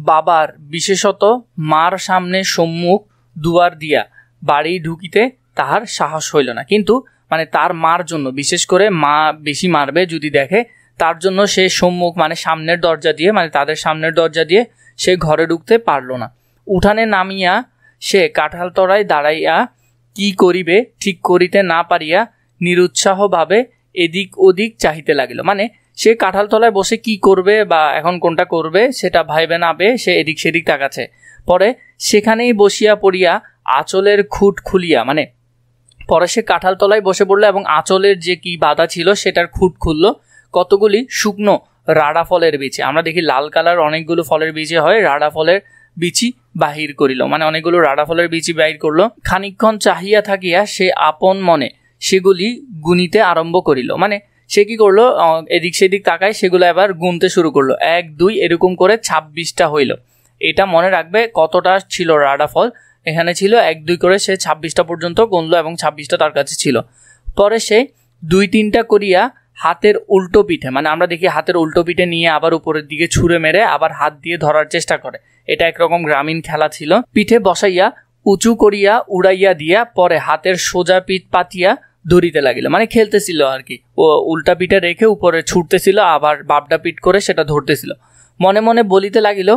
বাবার বিশেষত মার সামনে সম্মুখ দুয়ার দিয়া বাড়ি ঢুকিতে তাহার সাহস হইল না। কিন্তু মানে তার মার জন্য, বিশেষ করে মা বেশি মারবে যদি দেখে, তার জন্য সে সম্মুখ মানে সামনের দরজা দিয়ে, মানে তাদের সামনের দরজা দিয়ে সে ঘরে ঢুকতে পারল না। উঠানে নামিয়া সে কাঁঠালতলায় দাঁড়াইয়া কি করিবে ঠিক করিতে না পারিয়া নিরুৎসাহভাবে এদিক ওদিক চাহিতে লাগিল। মানে সে কাঁঠালতলায় বসে কি করবে বা এখন কোনটা করবে সেটা ভাইবে না পেয়ে সে এদিক সেদিক তাকাচ্ছে। পরে সেখানেই বসিয়া পড়িয়া আঁচলের খুঁট খুলিয়া, মানে পরে সে কাঁঠালতলায় বসে পড়লো এবং আঁচলের যে কি বাঁধা ছিল সেটার খুঁট খুললো। কতগুলি শুকনো রাডা ফলের বিচি, আমরা দেখি লাল কালার অনেকগুলো ফলের বিচি হয়, রাডা ফলের বিচি বাহির করিল, মানে অনেকগুলো রাডা ফলের বিচি বাহির করলো। খানিকক্ষণ চাহিয়া থাকিয়া সে আপন মনে সেগুলি গুনিতে আরম্ভ করিল, মানে সে কি করলো, এদিক সেদিক তাকায়, সেগুলো এবার গুনতে শুরু করলো, 1 2 এরকম করে 26টা হইল। এটা মনে রাখবে কতটা ছিল রাডা ফল, এখানে ছিল 1 2 করে সে 26টা পর্যন্ত গুনলো এবং 26টা তার কাছে ছিল। পরে সে 2 3টা করিয়া হাতের উল্টো পিঠে, মানে আমরা দেখি হাতের উল্টো পিঠে নিয়ে আবার উপরের দিকে ছুঁড়ে মেরে আবার হাত দিয়ে ধরার চেষ্টা করে, এটা একরকম গ্রামীণ খেলা ছিল। পিঠে বসাইয়া উঁচু করিয়া উড়াইয়া দিয়া পরে হাতের সোজা পিঠ পাতিয়া ধরিতে লাগিল, মানে খেলতেছিল আর কি, ও উল্টা পিঠে রেখে উপরে ছুটতেছিল, আবার বাপডা পিঠ করে সেটা ধরতেছিল। মনে মনে বলিতে লাগিল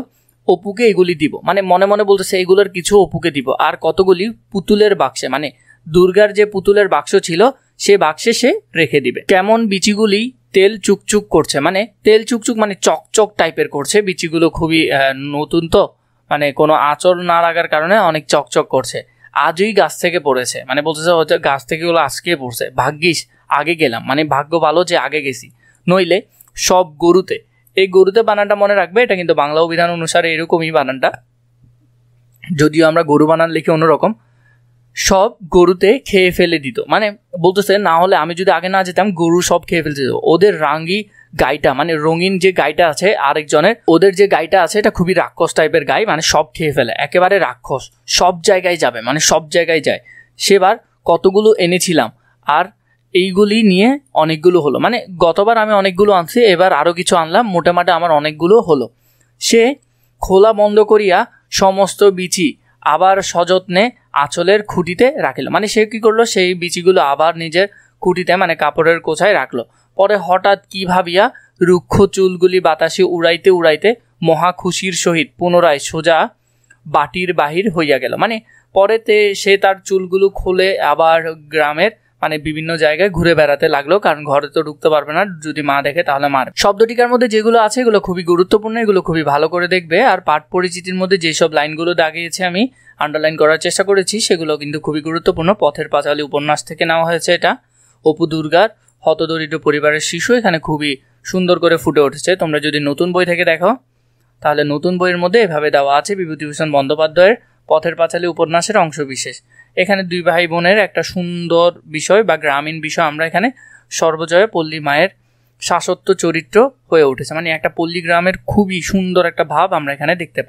অপুকে এগুলি দিব, মানে মনে মনে বলতেছে এগুলোর কিছু অপুকে দিব, আর কতগুলি পুতুলের বাক্সে, মানে দুর্গার যে পুতুলের বাক্স ছিল সে বাক্সে সে রেখে দিবে। কেমন বিচিগুলি তেল চুকচুক করছে, মানে তেল চুকচুক মানে চকচক টাইপের করছে, বিচিগুলো খুবই নতুন তো, মানে কোনো আঁচড় না লাগার কারণে অনেক চকচক করছে, আজই গাছ থেকে পড়েছে, মানে বলতেছে হয়তো গাছ থেকে ওগুলো আজকে পড়ছে, ভাগ্যিস আগে গেলাম, মানে ভাগ্য ভালো যে আগে গেছি, নইলে সব গরুতে, এই গরুতে বানানটা মনে রাখবে, এটা কিন্তু বাংলা অভিধান অনুসারে এরকমই বানানটা, যদিও আমরা গরু বানান লিখি অন্যরকম, সব গরুতে খেয়ে ফেলে দিত, মানে বলতেছে না হলে আমি যদি আগে না যেতাম গরু সব খেয়ে ফেলতে দিত। ওদের রাঙ্গি গাইটা, মানে রঙিন যে গাইটা আছে আরেকজনের, ওদের যে গাইটা আছে এটা খুবই রাক্ষস টাইপের গাই, মানে সব খেয়ে ফেলে, একেবারে রাক্ষস, সব জায়গায় যাবে, মানে সব জায়গায় যায়। সেবার কতগুলো এনেছিলাম আর এইগুলি নিয়ে অনেকগুলো হলো, মানে গতবার আমি অনেকগুলো আনছি, এবার আরও কিছু আনলাম, মোটামুটি আমার অনেকগুলো হলো। সে খোলা বন্ধ করিয়া সমস্ত বিচি আবার সযত্নে আঁচলের খুঁটিতে রাখিল, মানে সে কি করলো, সেই বিচিগুলো আবার নিজের খুঁটিতে মানে কাপড়ের কোছায় রাখলো। পরে হঠাৎ কি ভাবিয়া রুক্ষ চুলগুলি বাতাসে উড়াইতে উড়াইতে মহা খুশির সহিত পুনরায় সোজা বাটির বাহির হইয়া গেল, মানে পরেতে সে তার চুলগুলো খুলে আবার গ্রামের মানে বিভিন্ন জায়গায় ঘুরে বেড়াতে লাগলো, কারণ ঘরে তো ঢুকতে পারবে না, যদি মা দেখে তাহলে মার। শব্দটিকার মধ্যে যেগুলো আছে এগুলো খুবই গুরুত্বপূর্ণ, এগুলো খুবই ভালো করে দেখবে। আর পাঠ পরিচিতির মধ্যে যেসব লাইনগুলো দাগিয়েছে আমি আন্ডারলাইন করার চেষ্টা করেছি সেগুলো কিন্তু খুবই গুরুত্বপূর্ণ। পথের পাঁচালী উপন্যাস থেকে নেওয়া হয়েছে এটা। অপু দুর্গার হতদরিদ্র পরিবারের শিশু এখানে খুবই সুন্দর করে ফুটে উঠেছে। তোমরা যদি নতুন বই থেকে দেখো তাহলে নতুন বইয়ের মধ্যে এভাবে দেওয়া আছে বিভূতিভূষণ বন্দ্যোপাধ্যায়ের পথের পাঁচালী উপন্যাসের অংশবিশেষ। এখানে দুই ভাই বোনের একটা সুন্দর বিষয় বা গ্রামীণ বিষয় আমরা এখানে সর্বজয়া পল্লী মায়ের শাশ্বত চরিত্র হয়ে উঠেছে, মানে একটা পল্লী গ্রামের খুবই সুন্দর একটা ভাব আমরা এখানে দেখতে পাই।